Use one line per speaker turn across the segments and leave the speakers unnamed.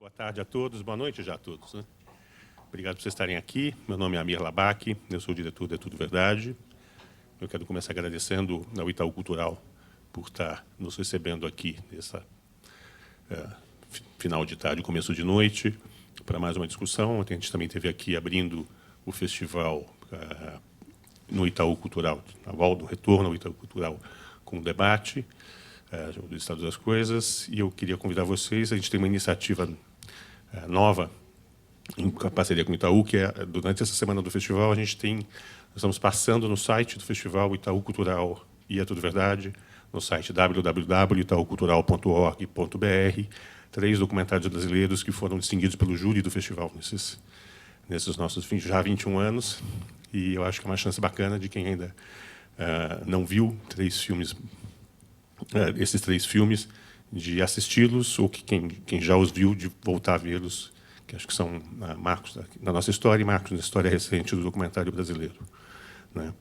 Boa tarde a todos, boa noite já a todos, né? Obrigado por vocês estarem aqui. Meu nome é Amir Labaki, eu sou o diretor do É Tudo Verdade. Eu quero começar agradecendo ao Itaú Cultural por estar nos recebendo aqui nessa final de tarde, começo de noite, para mais uma discussão. Ontem a gente também esteve aqui abrindo o festival no Itaú Cultural, a volta do retorno ao Itaú Cultural com um debate do estado das coisas. E eu queria convidar vocês, a gente tem uma iniciativa nova, em parceria com o Itaú, que é, durante essa semana do festival, nós estamos passando no site do festival Itaú Cultural e É Tudo Verdade, no site www.itaucultural.org.br, 3 documentários brasileiros que foram distinguidos pelo júri do festival nesses nossos já 21 anos, e eu acho que é uma chance bacana de quem ainda não viu esses 3 filmes, de assisti-los, ou que quem já os viu, de voltar a vê-los, que acho que são marcos da nossa história e marcos da história recente do documentário brasileiro, né?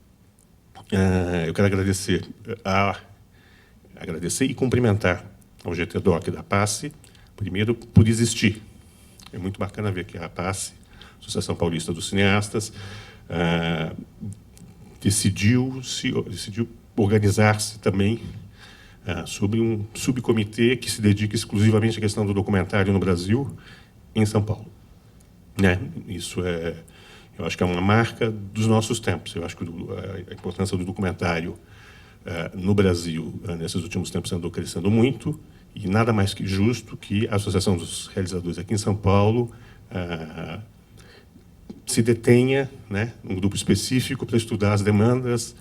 Eu quero agradecer e cumprimentar ao GTDoc da PASSE, primeiro, por existir. É muito bacana ver que a PASSE, Associação Paulista dos Cineastas, decidiu organizar-se também sobre um subcomitê que se dedica exclusivamente à questão do documentário no Brasil, em São Paulo, né? Isso eu acho que é uma marca dos nossos tempos. Eu acho que a importância do documentário no Brasil, nesses últimos tempos, andou crescendo muito, e nada mais que justo que a Associação dos Realizadores aqui em São Paulo se detenha, né, um grupo específico para estudar as demandas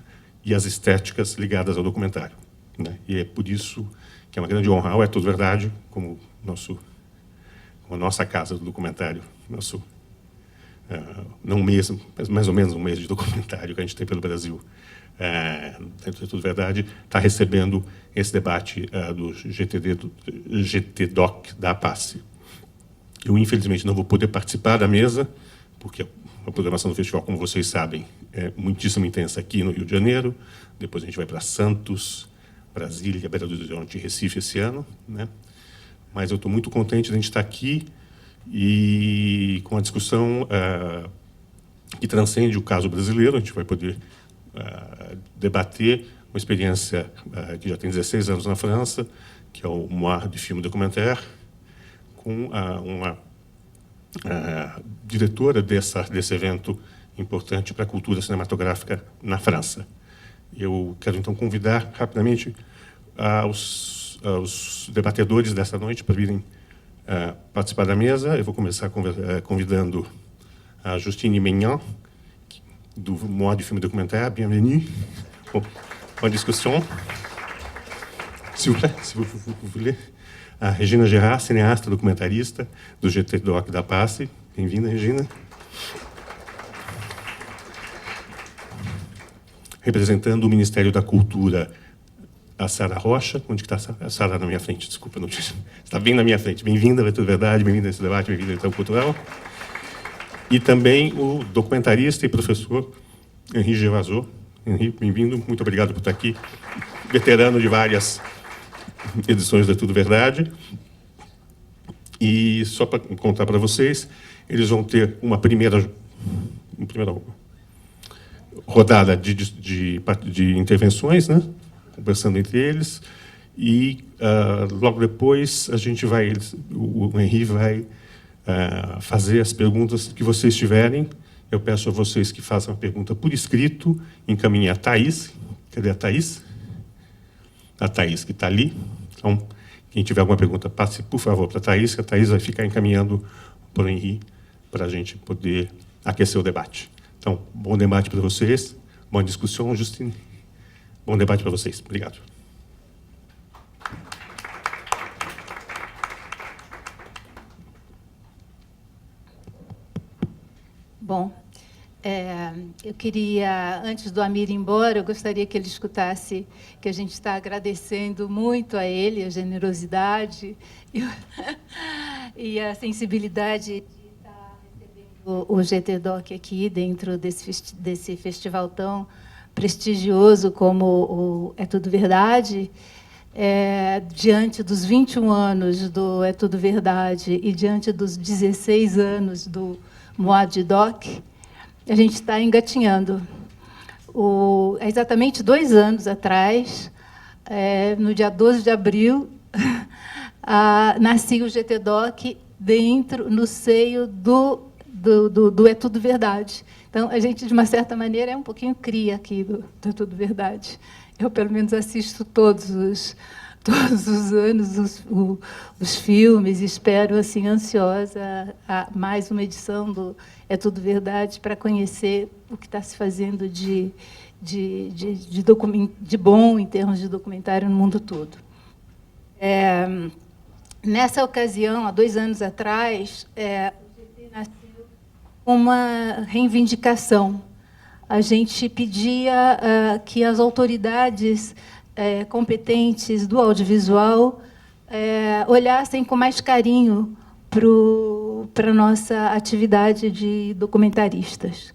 e as estéticas ligadas ao documentário, né? E é por isso que é uma grande honra ao É Tudo Verdade, como a nossa casa do documentário, não um mês, mas mais ou menos um mês de documentário que a gente tem pelo Brasil, dentro de Tudo Verdade, está recebendo esse debate do GTDoc da PASSE. Eu, infelizmente, não vou poder participar da mesa, porque a programação do festival, como vocês sabem, é muitíssimo intensa aqui no Rio de Janeiro. Depois a gente vai para Santos, Brasília, Belo Horizonte e Recife esse ano, né? Mas eu estou muito contente de a gente estar aqui e com a discussão que transcende o caso brasileiro. A gente vai poder debater uma experiência que já tem 16 anos na França, que é o Moire de Film Documentaire, com uma diretora desse evento importante para a cultura cinematográfica na França. Eu quero, então, convidar rapidamente os debatedores dessa noite para virem participar da mesa. Eu vou começar convidando a Justine Maignan, do Moire du Film Documentaire. Bienvenue. Bonne discussion. S'il vous plaît, se vous voulez. A Regina Gerard, cineasta, documentarista, do GTDoc da PASSE. Bem-vinda, Regina. Representando o Ministério da Cultura, a Sara Rocha. Onde está a Sara? Na minha frente, desculpa. Não tinha... Está bem na minha frente. Bem-vinda, É Tudo Verdade, bem-vinda a esse debate, bem-vinda ao Itaú Cultural. E também o documentarista e professor Henri Gervasot. Henri, bem-vindo, muito obrigado por estar aqui. Veterano de várias edições do É Tudo Verdade. E só para contar para vocês, eles vão ter uma primeira rodada de intervenções, né, conversando entre eles, e logo depois o Henri vai fazer as perguntas que vocês tiverem. Eu peço a vocês que façam a pergunta por escrito, encaminhem a Thaís. Cadê a Thaís? A Thaís, que está ali. Então, quem tiver alguma pergunta, passe, por favor, para a Thaís, que a Thaís vai ficar encaminhando para o Henri, para a gente poder aquecer o debate. Então, bom debate para vocês. Boa discussão, Justine. Bom debate para vocês. Obrigado.
Bom, eu queria, antes do Amir ir embora, eu gostaria que ele escutasse que a gente está agradecendo muito a ele, a generosidade e a sensibilidade de estar recebendo o GTDoc aqui dentro desse festival tão prestigioso como o É Tudo Verdade. diante dos 21 anos do É Tudo Verdade e diante dos 16 anos do Moad Doc, a gente está engatinhando. Exatamente 2 anos atrás, no dia 12 de abril, nascia o GT Doc no seio do É Tudo Verdade. Então, a gente, de uma certa maneira, é um pouquinho cria aqui do É Tudo Verdade. Eu, pelo menos, assisto todos os anos os filmes, e espero, assim, ansiosa, mais uma edição do É Tudo Verdade para conhecer o que está se fazendo de bom em termos de documentário no mundo todo. Nessa ocasião, há 2 anos atrás, o GT nasceu uma reivindicação. A gente pedia que as autoridades competentes do audiovisual olhassem com mais carinho para a nossa atividade de documentaristas.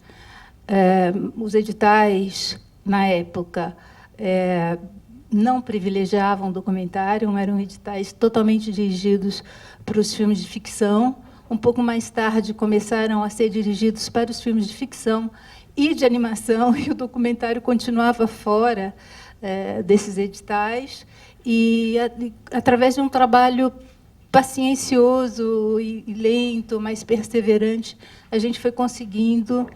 Os editais, na época, não privilegiavam o documentário, eram editais totalmente dirigidos para os filmes de ficção. Um pouco mais tarde, começaram a ser dirigidos para os filmes de ficção e de animação, e o documentário continuava fora desses editais. E, através de um trabalho paciencioso e lento, mas perseverante, a gente foi conseguindo...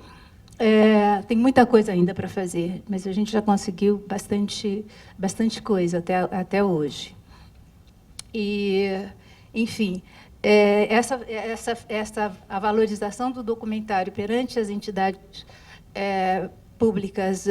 tem muita coisa ainda para fazer, mas a gente já conseguiu bastante coisa até hoje. E, enfim, a valorização do documentário perante as entidades públicas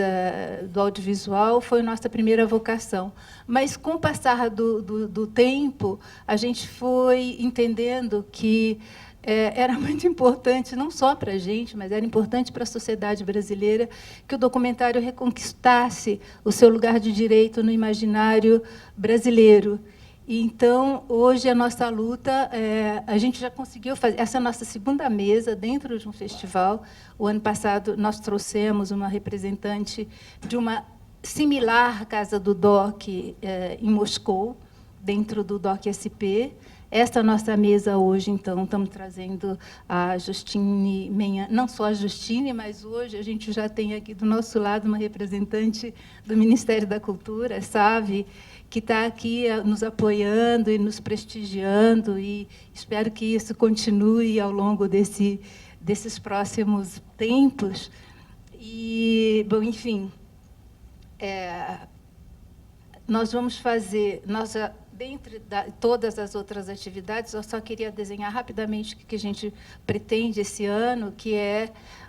do audiovisual foi nossa primeira vocação. Mas, com o passar do tempo, a gente foi entendendo que era muito importante, não só para a gente, mas era importante para a sociedade brasileira, que o documentário reconquistasse o seu lugar de direito no imaginário brasileiro. E, então, hoje, a nossa luta, a gente já conseguiu fazer... Essa é a nossa segunda mesa dentro de um festival. O ano passado, nós trouxemos uma representante de uma similar Casa do Doc em Moscou, dentro do Doc SP. Esta nossa mesa hoje, então, estamos trazendo a Justine Menhan, não só a Justine, mas hoje a gente já tem aqui do nosso lado uma representante do Ministério da Cultura, a Savi, que está aqui nos apoiando e nos prestigiando, e espero que isso continue ao longo desses próximos tempos. E, bom, enfim, nós vamos fazer... Dentre todas as outras atividades, eu só queria desenhar rapidamente o que a gente pretende esse ano, que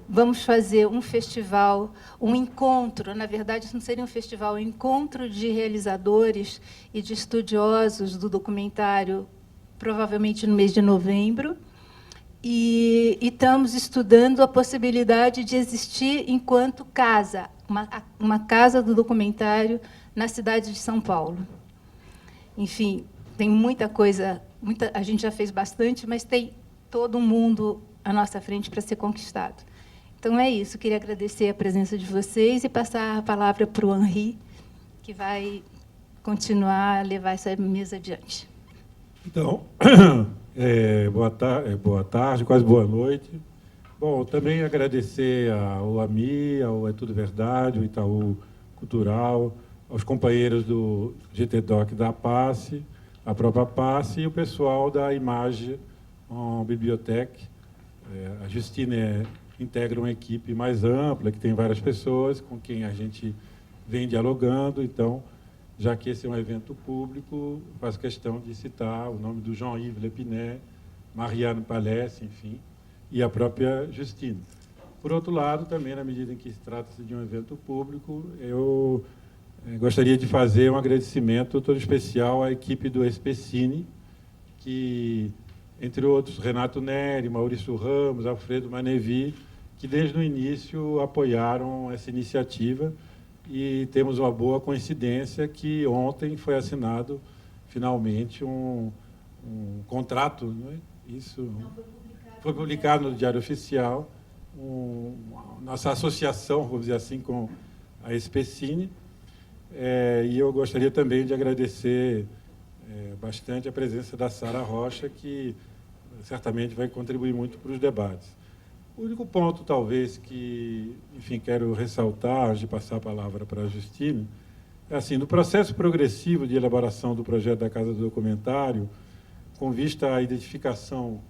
vamos fazer um festival, um encontro, na verdade, isso não seria um festival, um encontro de realizadores e de estudiosos do documentário, provavelmente no mês de novembro, e estamos estudando a possibilidade de existir enquanto casa, uma casa do documentário na cidade de São Paulo. Enfim, tem muita coisa, a gente já fez bastante, mas tem todo um mundo à nossa frente para ser conquistado. Então, é isso. Queria agradecer a presença de vocês e passar a palavra para o Henri, que vai continuar a levar essa mesa adiante.
Então, boa tarde, quase boa noite. Bom, também agradecer ao AMI, ao É Tudo Verdade, ao Itaú Cultural, aos companheiros do GT Doc da PASSE, a própria PASSE e o pessoal da Image Bibliothèque. A Justine integra uma equipe mais ampla, que tem várias pessoas com quem a gente vem dialogando. Então, já que esse é um evento público, faço questão de citar o nome do Jean-Yves Lepinet, Marianne Palès, enfim, e a própria Justine. Por outro lado, também, na medida em que se trata-se de um evento público, eu gostaria de fazer um agradecimento todo especial à equipe do SPCine, que, entre outros, Renato Neri, Maurício Ramos, Alfredo Manevi, que desde o início apoiaram essa iniciativa, e temos uma boa coincidência que ontem foi assinado, finalmente, um contrato, não é? Isso foi publicado no Diário Oficial, nossa associação, vamos dizer assim, com a SPCine. E eu gostaria também de agradecer bastante a presença da Sara Rocha, que certamente vai contribuir muito para os debates. O único ponto, talvez, que, enfim, quero ressaltar, antes de passar a palavra para a Justine, é assim, no processo progressivo de elaboração do projeto da Casa do Documentário, com vista à identificação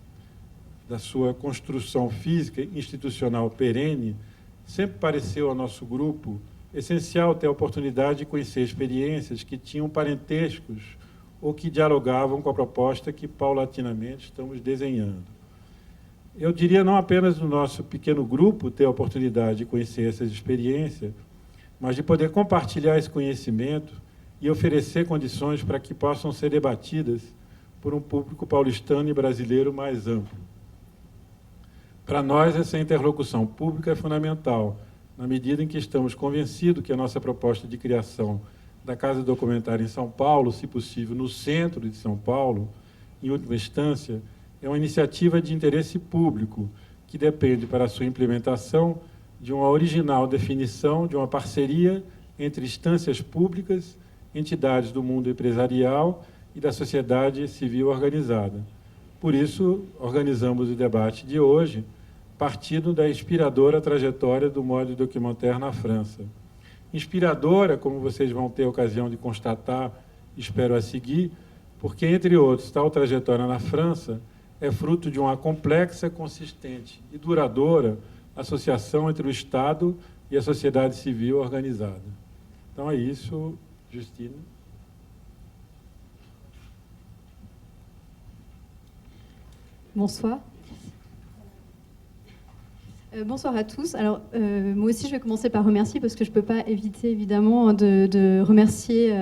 da sua construção física e institucional perene, sempre pareceu ao nosso grupo essencial ter a oportunidade de conhecer experiências que tinham parentescos ou que dialogavam com a proposta que, paulatinamente, estamos desenhando. Eu diria não apenas no nosso pequeno grupo ter a oportunidade de conhecer essas experiências, mas de poder compartilhar esse conhecimento e oferecer condições para que possam ser debatidas por um público paulistano e brasileiro mais amplo. Para nós, essa interlocução pública é fundamental, na medida em que estamos convencidos que a nossa proposta de criação da Casa do Documentário em São Paulo, se possível no centro de São Paulo, em última instância, é uma iniciativa de interesse público que depende, para a sua implementação, de uma original definição de uma parceria entre instâncias públicas, entidades do mundo empresarial e da sociedade civil organizada. Por isso, organizamos o debate de hoje, partindo da inspiradora trajetória do Mode Documentaire na França. Inspiradora, como vocês vão ter ocasião de constatar, espero a seguir, porque, entre outros, tal trajetória na França é fruto de uma complexa, consistente e duradoura associação entre o Estado e a sociedade civil organizada. Então é isso, Justine.
Bonsoir. Bonsoir à tous. Alors, moi aussi, je vais commencer par remercier parce que je ne peux pas éviter, évidemment, de remercier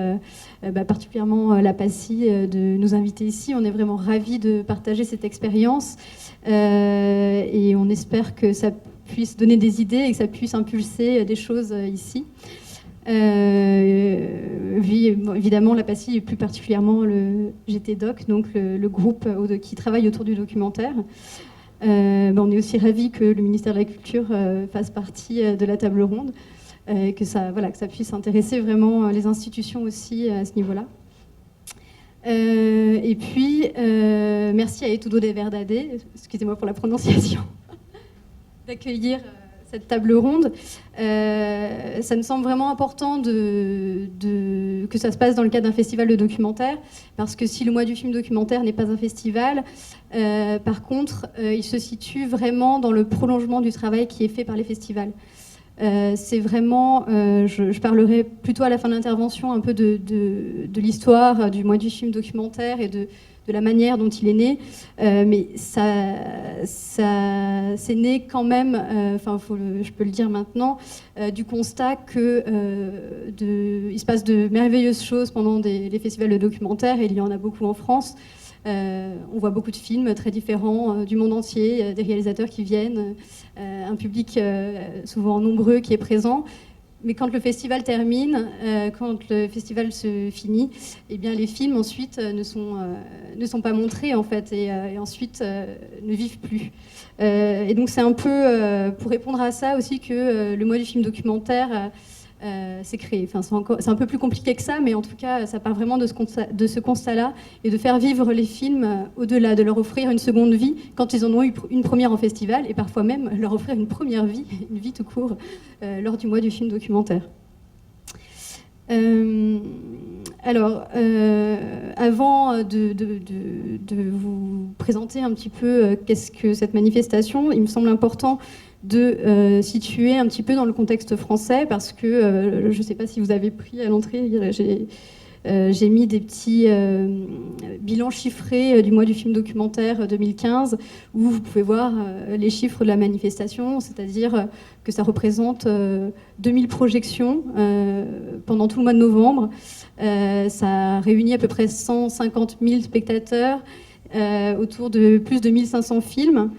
particulièrement la PACI de nous inviter ici. On est vraiment ravis de partager cette expérience et on espère que ça puisse donner des idées et que ça puisse impulser des choses ici. Évidemment, la PACI et plus particulièrement le GTDoc, donc le groupe qui travaille autour du documentaire. On est aussi ravis que le ministère de la Culture fasse partie de la table ronde, que ça puisse intéresser vraiment les institutions aussi à ce niveau-là. Et puis, merci à Etudo de Verdade, excusez-moi pour la prononciation, d'accueillir cette table ronde. Ça me semble vraiment important que ça se passe dans le cadre d'un festival de documentaire, parce que si le mois du film documentaire n'est pas un festival, par contre, il se situe vraiment dans le prolongement du travail qui est fait par les festivals. C'est vraiment, je parlerai plutôt à la fin de l'intervention un peu de l'histoire du mois du film documentaire et de la manière dont il est né, mais c'est né quand même, je peux le dire maintenant, du constat qu'il se passe de merveilleuses choses pendant les festivals de documentaire, et il y en a beaucoup en France. On voit beaucoup de films très différents du monde entier, des réalisateurs qui viennent, un public souvent nombreux qui est présent. Mais quand le festival termine, quand le festival se finit, eh bien les films ensuite ne sont pas montrés en fait, et ensuite ne vivent plus. Et donc c'est un peu pour répondre à ça aussi que le mois du film documentaire s'est créé. Enfin, c'est un peu plus compliqué que ça, mais en tout cas, ça part vraiment de ce constat-là, et de faire vivre les films au-delà, de leur offrir une seconde vie quand ils en ont eu une première en festival, et parfois même leur offrir une première vie, une vie tout court, lors du mois du film documentaire. Alors, avant de vous présenter un petit peu qu'est-ce que cette manifestation, il me semble important de situer un petit peu dans le contexte français, parce que je ne sais pas si vous avez pris à l'entrée, j'ai mis des petits bilans chiffrés du mois du film documentaire 2015, où vous pouvez voir les chiffres de la manifestation, c'est-à-dire que ça représente 2000 projections pendant tout le mois de novembre. Ça a réuni à peu près 150 000 spectateurs, autour de plus de 1500 films.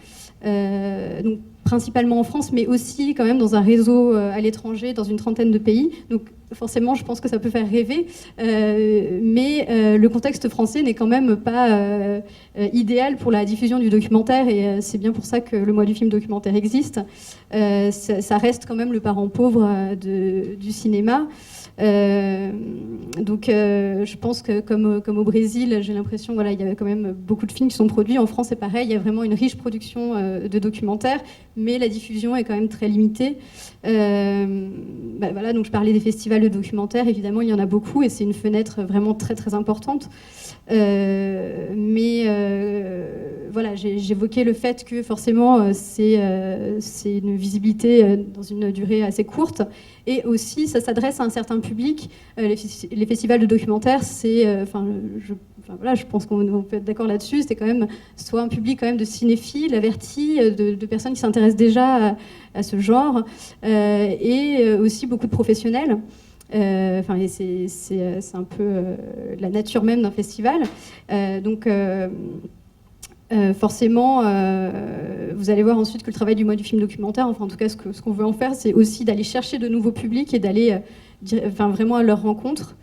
Donc, principalement en France, mais aussi quand même dans un réseau à l'étranger, dans une trentaine de pays. Donc forcément, je pense que ça peut faire rêver, mais le contexte français n'est quand même pas idéal pour la diffusion du documentaire, et c'est bien pour ça que le mois du film documentaire existe. Ça reste quand même le parent pauvre du cinéma. Donc je pense que comme au Brésil, j'ai l'impression voilà, il y a quand même beaucoup de films qui sont produits. En France, c'est pareil, il y a vraiment une riche production de documentaires, mais la diffusion est quand même très limitée. Voilà, donc je parlais des festivals de documentaires, évidemment il y en a beaucoup et c'est une fenêtre vraiment très très importante. Mais voilà, j'évoquais le fait que forcément c'est une visibilité dans une durée assez courte, et aussi ça s'adresse à un certain public. Les festivals de documentaires, c'est, voilà, je pense qu'on peut être d'accord là-dessus, c'est quand même soit un public quand même de cinéphiles avertis, de personnes qui s'intéressent déjà à ce genre, et aussi beaucoup de professionnels. Et c'est un peu la nature même d'un festival. Forcément, vous allez voir ensuite que le travail du mois du film documentaire, enfin en tout cas ce qu'on veut en faire, c'est aussi d'aller chercher de nouveaux publics et d'aller vraiment à leur rencontre.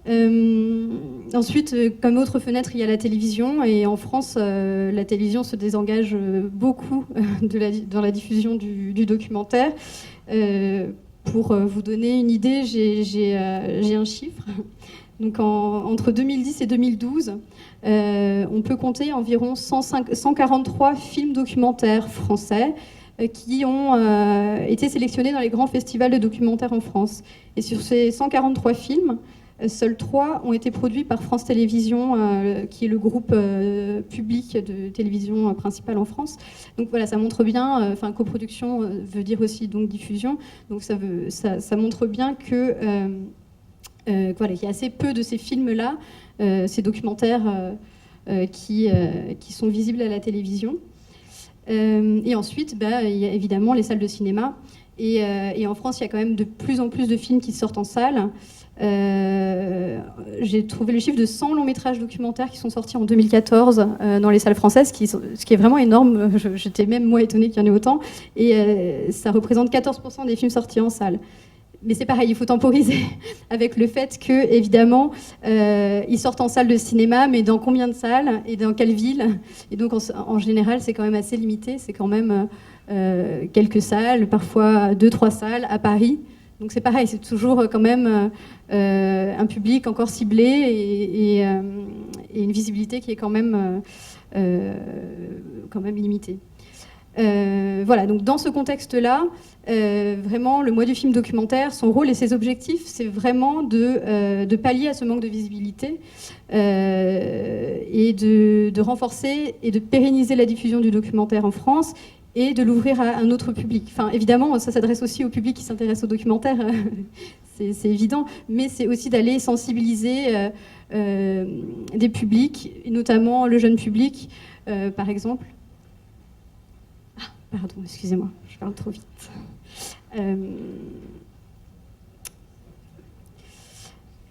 Ensuite, comme autre fenêtre, il y a la télévision, et en France, la télévision se désengage beaucoup dans la diffusion du documentaire. Pour vous donner une idée, j'ai un chiffre. Donc entre 2010 et 2012, on peut compter environ 143 films documentaires français qui ont été sélectionnés dans les grands festivals de documentaires en France. Et sur ces 143 films, seuls 3 ont été produits par France Télévisions, qui est le groupe public de télévision principal en France. Donc voilà, ça montre bien, coproduction veut dire aussi donc diffusion, donc ça montre bien que voilà, qu'il y a assez peu de ces films-là, ces documentaires qui sont visibles à la télévision. Et ensuite, il y a évidemment les salles de cinéma. Et en France, il y a quand même de plus en plus de films qui sortent en salle. J'ai trouvé le chiffre de 100 longs métrages documentaires qui sont sortis en 2014 dans les salles françaises, ce qui est vraiment énorme. J'étais même moi étonnée qu'il y en ait autant. Et ça représente 14% des films sortis en salle. Mais c'est pareil, il faut temporiser avec le fait que, évidemment, ils sortent en salle de cinéma, mais dans combien de salles et dans quelle ville? Et donc, en général, c'est quand même assez limité. C'est quand même quelques salles, parfois 2-3 salles à Paris. Donc c'est pareil, c'est toujours quand même un public encore ciblé et une visibilité qui est quand même limitée. Voilà, donc dans ce contexte-là, vraiment le mois du film documentaire, son rôle et ses objectifs, c'est vraiment de pallier à ce manque de visibilité et de renforcer et de pérenniser la diffusion du documentaire en France et de l'ouvrir à un autre public. Enfin, évidemment, ça s'adresse aussi au public qui s'intéresse au documentaire, c'est évident, mais c'est aussi d'aller sensibiliser des publics, et notamment le jeune public, par exemple. Ah, pardon, excusez-moi, je parle trop vite.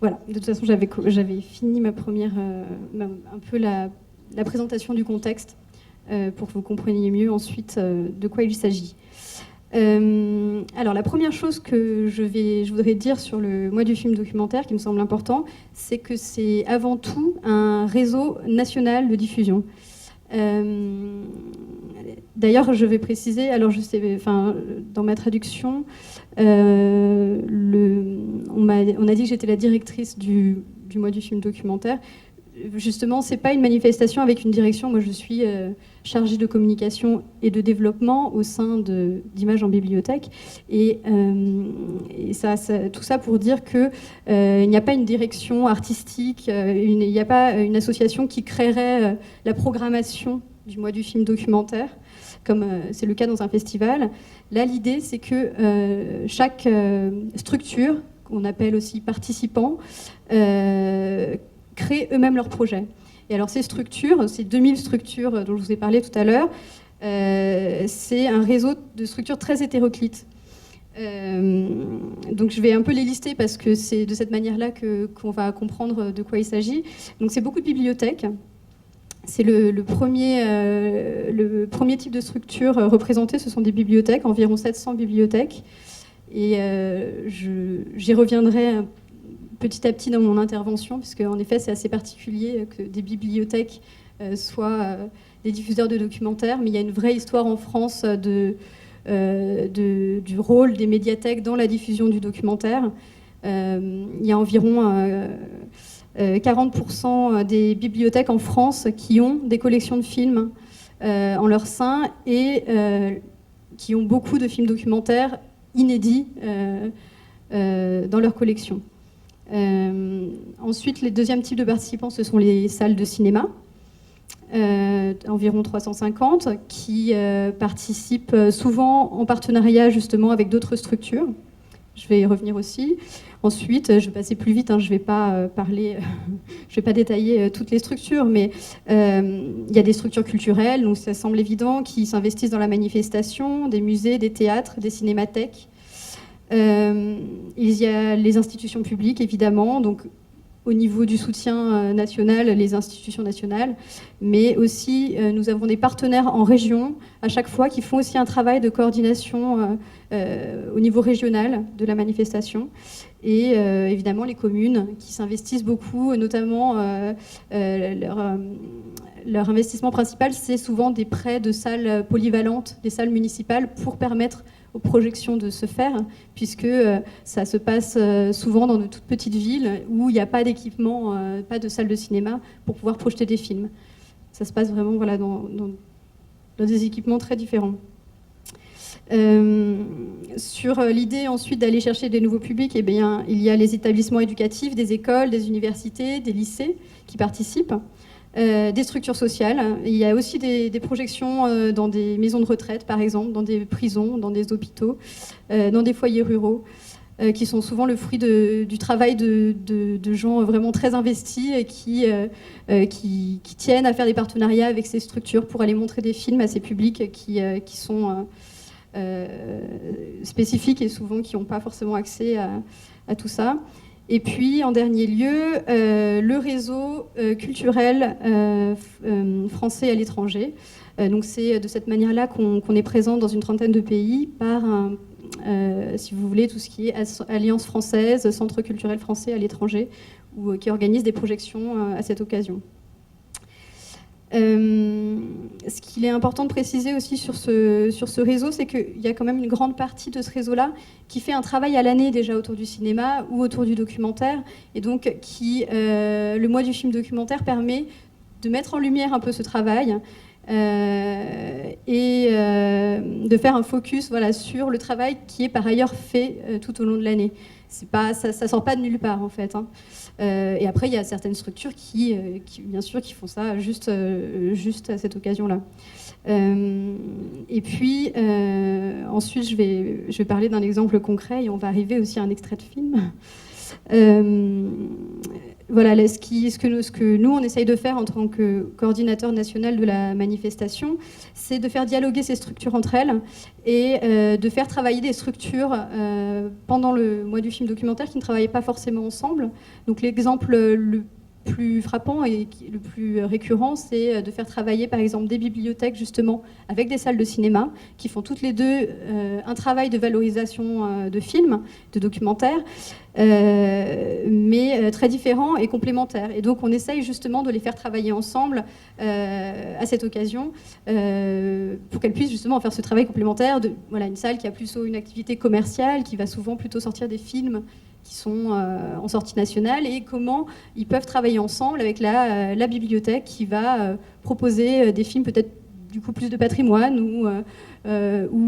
Voilà, de toute façon, j'avais fini ma première, un peu la présentation du contexte, pour que vous compreniez mieux ensuite de quoi il s'agit. Alors la première chose que je voudrais dire sur le mois du film documentaire, qui me semble important, c'est que c'est avant tout un réseau national de diffusion. D'ailleurs, je vais préciser, alors je sais, dans ma traduction, on a dit que j'étais la directrice du mois du film documentaire. Justement, c'est pas une manifestation avec une direction. Moi, je suis chargée de communication et de développement au sein d'Images en bibliothèque. Et tout ça pour dire qu'il n'y a pas une direction artistique, il n'y a pas une association qui créerait la programmation du mois du film documentaire, comme c'est le cas dans un festival. Là, l'idée, c'est que chaque structure, qu'on appelle aussi participants, créent eux-mêmes leurs projets. Et alors ces structures, ces 2000 structures dont je vous ai parlé tout à l'heure, c'est un réseau de structures très hétéroclites. Donc je vais un peu les lister parce que c'est de cette manière-là qu'on va comprendre de quoi il s'agit. Donc c'est beaucoup de bibliothèques. C'est le premier type de structure représentée, ce sont des bibliothèques, environ 700 bibliothèques. Et j'y reviendrai petit à petit dans mon intervention, puisque en effet c'est assez particulier que des bibliothèques soient des diffuseurs de documentaires, mais il y a une vraie histoire en France du rôle des médiathèques dans la diffusion du documentaire. Il y a environ 40% des bibliothèques en France qui ont des collections de films en leur sein et qui ont beaucoup de films documentaires inédits dans leur collection. Ensuite, les deuxièmes types de participants, ce sont les salles de cinéma, environ 350, qui participent souvent en partenariat justement avec d'autres structures. Je vais y revenir aussi. Ensuite, je vais passer plus vite, je ne vais pas je vais pas détailler toutes les structures, mais il y a des structures culturelles, donc ça semble évident, qui s'investissent dans la manifestation, des musées, des théâtres, des cinémathèques. Il y a les institutions publiques, évidemment, donc au niveau du soutien national, les institutions nationales, mais aussi nous avons des partenaires en région à chaque fois qui font aussi un travail de coordination au niveau régional de la manifestation. Et évidemment les communes qui s'investissent beaucoup, notamment leur investissement principal, c'est souvent des prêts de salles polyvalentes, des salles municipales pour permettre aux projections de se faire, puisque ça se passe souvent dans de toutes petites villes où il n'y a pas d'équipement, pas de salle de cinéma pour pouvoir projeter des films. Ça se passe vraiment dans des équipements très différents. Sur l'idée ensuite d'aller chercher des nouveaux publics, il y a les établissements éducatifs, des écoles, des universités, des lycées qui participent. Des structures sociales. Il y a aussi des projections dans des maisons de retraite, par exemple, dans des prisons, dans des hôpitaux, dans des foyers ruraux, qui sont souvent le fruit du travail de gens vraiment très investis et qui tiennent à faire des partenariats avec ces structures pour aller montrer des films à ces publics qui sont spécifiques et souvent qui n'ont pas forcément accès à tout ça. Et puis, en dernier lieu, le réseau culturel français à l'étranger. Donc, c'est de cette manière-là qu'on est présent dans une trentaine de pays par, si vous voulez, tout ce qui est Alliance française, Centre culturel français à l'étranger, qui organise des projections à cette occasion. Ce qu'il est important de préciser aussi sur ce réseau, c'est qu'il y a quand même une grande partie de ce réseau-là qui fait un travail à l'année déjà autour du cinéma ou autour du documentaire, et donc le mois du film documentaire permet de mettre en lumière un peu ce travail et de faire un focus sur le travail qui est par ailleurs fait tout au long de l'année. Ça sort pas de nulle part en fait. Et après, il y a certaines structures qui bien sûr, qui font ça juste à cette occasion-là. Et puis, ensuite, je vais parler d'un exemple concret et on va arriver aussi à un extrait de film. Voilà, ce que nous, on essaye de faire en tant que coordinateur national de la manifestation, c'est de faire dialoguer ces structures entre elles et de faire travailler des structures pendant le mois du film documentaire qui ne travaillaient pas forcément ensemble. Donc l'exemple le plus frappant et le plus récurrent, c'est de faire travailler par exemple des bibliothèques justement avec des salles de cinéma qui font toutes les deux un travail de valorisation de films, de documentaires, mais très différents et complémentaires. Et donc on essaye justement de les faire travailler ensemble à cette occasion pour qu'elles puissent justement faire ce travail complémentaire de une salle qui a plutôt une activité commerciale, qui va souvent plutôt sortir des films qui sont en sortie nationale, et comment ils peuvent travailler ensemble avec la bibliothèque qui va proposer des films peut-être du coup plus de patrimoine ou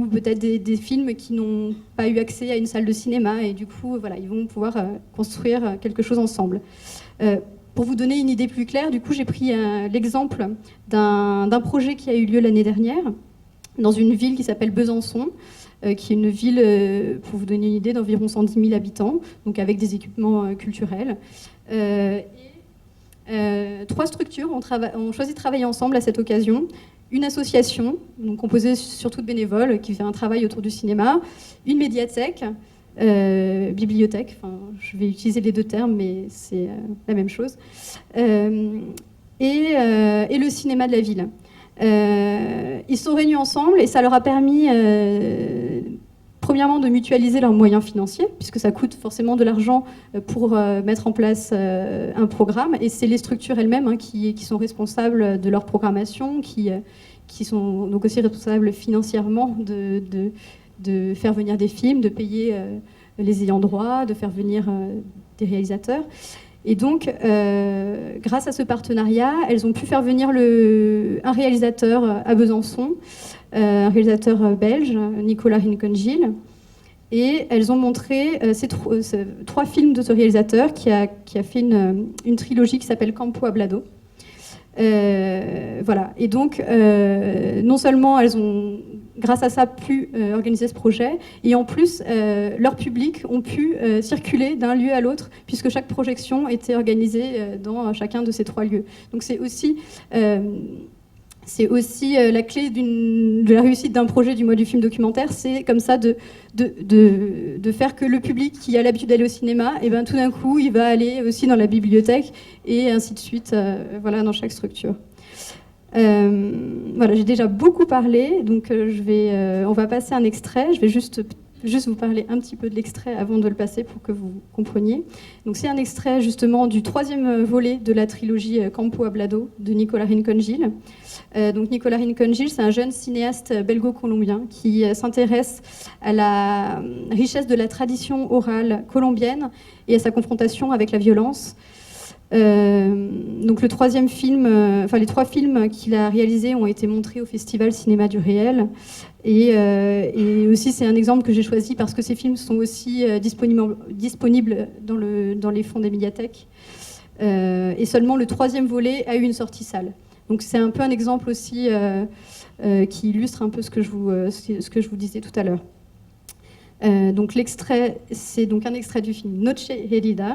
peut-être des films qui n'ont pas eu accès à une salle de cinéma, et du coup ils vont pouvoir construire quelque chose ensemble. Pour vous donner une idée plus claire, du coup j'ai pris l'exemple d'un projet qui a eu lieu l'année dernière dans une ville qui s'appelle Besançon, qui est une ville, pour vous donner une idée, d'environ 110 000 habitants, donc avec des équipements culturels. Trois structures ont choisi de travailler ensemble à cette occasion. Une association, donc composée surtout de bénévoles, qui fait un travail autour du cinéma. Une médiathèque, bibliothèque, je vais utiliser les deux termes, mais c'est la même chose. Et le cinéma de la ville. Ils sont réunis ensemble et ça leur a permis premièrement de mutualiser leurs moyens financiers, puisque ça coûte forcément de l'argent pour mettre en place un programme, et c'est les structures elles-mêmes hein, qui sont responsables de leur programmation, qui sont donc aussi responsables financièrement de faire venir des films, de payer les ayants droit, de faire venir des réalisateurs. Et donc, grâce à ce partenariat, elles ont pu faire venir un réalisateur à Besançon, un réalisateur belge, Nicolas Rincongill. Et elles ont montré ces 3 films de ce réalisateur qui a fait une trilogie qui s'appelle Campo Hablado. Voilà. Et donc, non seulement elles ont, grâce à ça, pu organiser ce projet, et en plus, leur public ont pu circuler d'un lieu à l'autre, puisque chaque projection était organisée dans chacun de ces 3 lieux. Donc c'est aussi la clé de la réussite d'un projet du mois du film documentaire, c'est comme ça de faire que le public qui a l'habitude d'aller au cinéma, et ben tout d'un coup, il va aller aussi dans la bibliothèque, et ainsi de suite, voilà, dans chaque structure. Voilà, j'ai déjà beaucoup parlé, donc on va passer un extrait. Je vais juste vous parler un petit peu de l'extrait avant de le passer pour que vous compreniez. Donc c'est un extrait justement du 3e volet de la trilogie Campo Hablado de Nicolas Rincongill. Donc Nicolas Rincongill, c'est un jeune cinéaste belgo-colombien qui s'intéresse à la richesse de la tradition orale colombienne et à sa confrontation avec la violence. Donc le 3e film, les 3 films qu'il a réalisés ont été montrés au Festival Cinéma du Réel, et aussi c'est un exemple que j'ai choisi parce que ces films sont aussi disponibles dans les fonds des médiathèques, et seulement le 3e volet a eu une sortie salle. Donc c'est un peu un exemple aussi qui illustre un peu ce que je vous disais tout à l'heure. Donc l'extrait, c'est donc un extrait du film Noche Herida.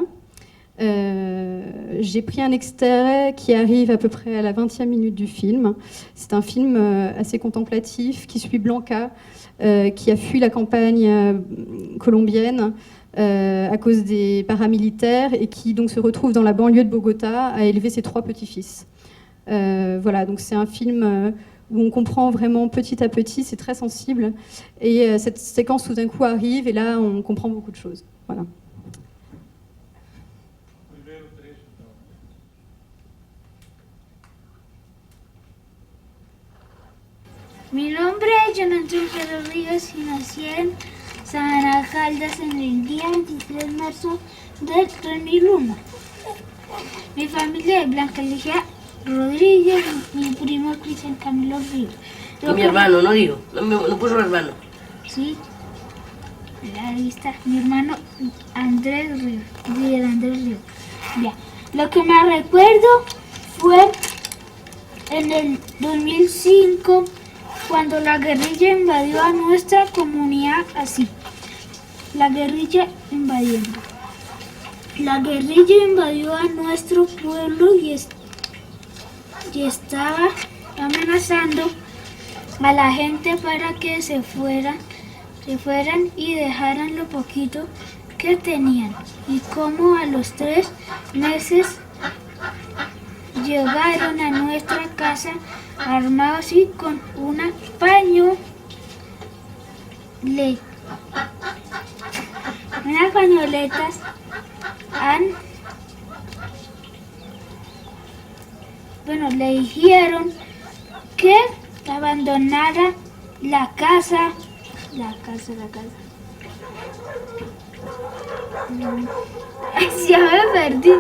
J'ai pris un extrait qui arrive à peu près à la 20e minute du film. C'est un film assez contemplatif qui suit Blanca, qui a fui la campagne colombienne à cause des paramilitaires et qui donc se retrouve dans la banlieue de Bogota à élever ses 3 petits-fils. Voilà, donc c'est un film où on comprend vraiment petit à petit, c'est très sensible, et cette séquence tout d'un coup arrive et là on comprend beaucoup de choses. Voilà.
Mi nombre es Jonathan Pedro Ríos y nací en Sabana Caldas en el día 23 de marzo del 2001. Mi familia es Blanca Ligia Rodríguez, mi primo Cristian Camilo Ríos.
Y mi hermano, no digo, no puso hermano.
Sí, la lista, mi hermano Andrés Ríos, Miguel Andrés Ríos. Ya. Lo que más recuerdo fue en el 2005, cuando la guerrilla invadió a nuestra comunidad así. La guerrilla invadiendo. La guerrilla invadió a nuestro pueblo y estaba amenazando a la gente para que se fueran y dejaran lo poquito que tenían. Y como a los 3 meses llegaron a nuestra casa armados y con una unas pañoletas le dijeron que abandonara la casa. Ya me perdí.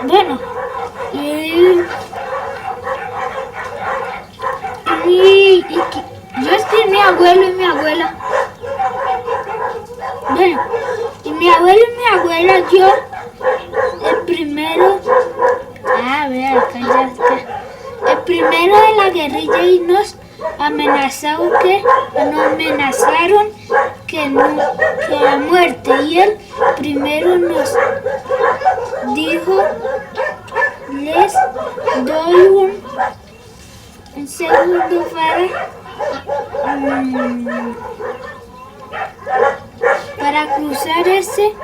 Bueno, yo estoy mi abuelo y mi abuela. Bueno, y mi abuelo y mi abuela, yo, el primero de la guerrilla y nos amenazaron que a muerte, y el primero nos dijo: les doy un segundo para cruzar este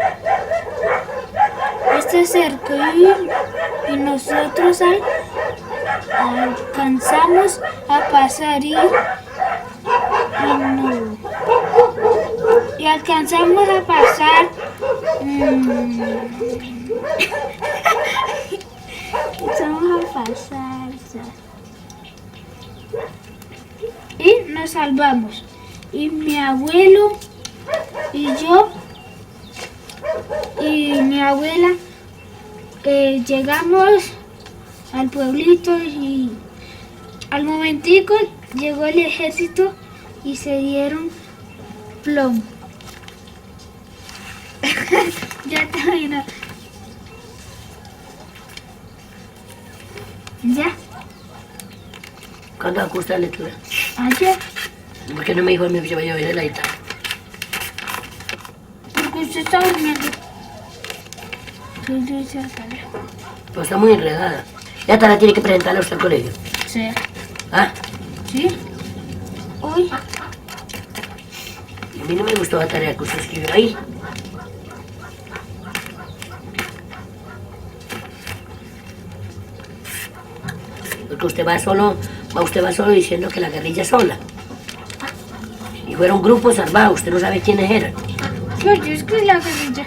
cerco, y nosotros al alcanzamos a pasar y alcanzamos a pasar alcanzamos a pasar y nos salvamos y mi abuelo y yo y mi abuela llegamos al pueblito y al momentico llegó el ejército y se dieron plomo. Ya terminó. ¿Ya?
¿Cuándo acuesta la lectura?
Ayer.
¿Por qué no me dijo a mí que se vaya a ver la guitarra?
Porque usted está durmiendo.
Pues está muy enredada. Ya te la tiene que presentar usted al colegio.
Sí.
¿Ah?
¿Sí? Hoy.
A mí no me gustó la tarea que usted escribió ahí. Porque usted va solo diciendo que la guerrilla es sola. Y fueron grupos armados, usted no sabe quiénes eran.
Yo escribí la guerrilla.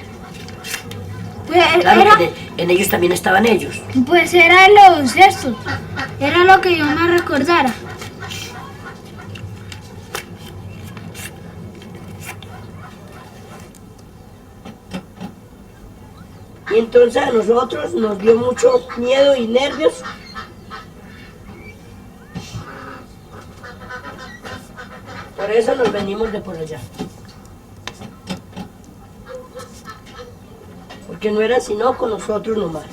Pues
Claro,
era,
en ellos también estaban ellos.
pues era los estos. Era lo que yo me recordara.
Y entonces a nosotros nos dio mucho miedo y nervios. Por eso nos venimos de por allá. Porque no eran sino con nosotros nomás.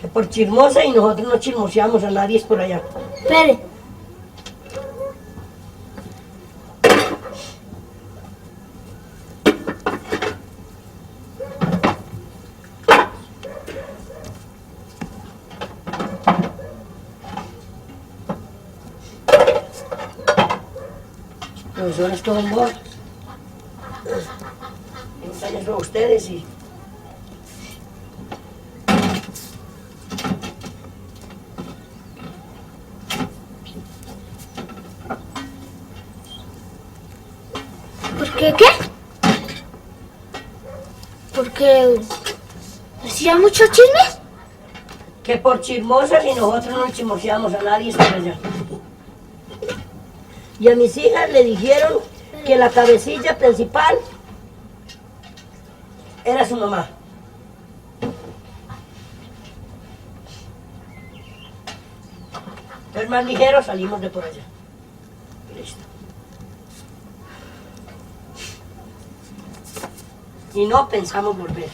Que por chismosa y nosotros no chismoseamos a nadie es por allá.
Espere.
Profesores como vos. Ensayan a ustedes y...
¿Por qué qué? Porque hacía muchos chismes.
Que por chismosas y nosotros no chismoseamos a nadie es por allá. Y a mis hijas le dijeron que la cabecilla principal era su mamá. Entonces más ligeros salimos de por allá. Listo. Y no pensamos volver.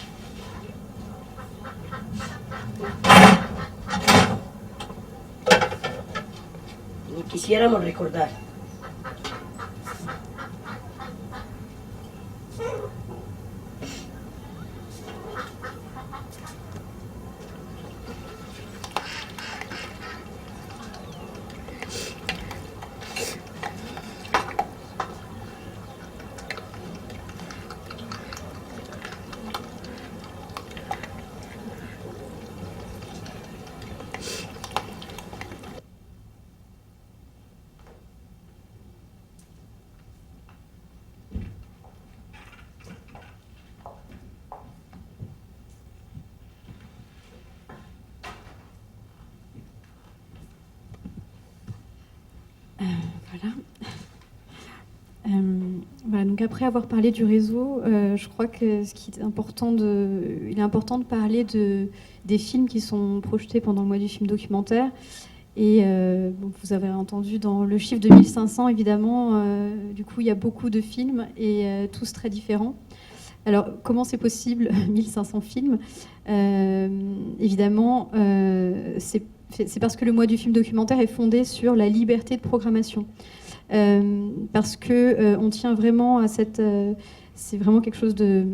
Ni quisiéramos recordar.
Voilà. Voilà, donc après avoir parlé du réseau, je crois que ce qui est important il est important de parler des films qui sont projetés pendant le mois du film documentaire. Et bon, vous avez entendu dans le chiffre de 1500, évidemment, du coup, il y a beaucoup de films et tous très différents. Alors, comment c'est possible, 1500 films? Évidemment, c'est parce que le mois du film documentaire est fondé sur la liberté de programmation. Parce que on tient vraiment à cette... c'est vraiment quelque chose de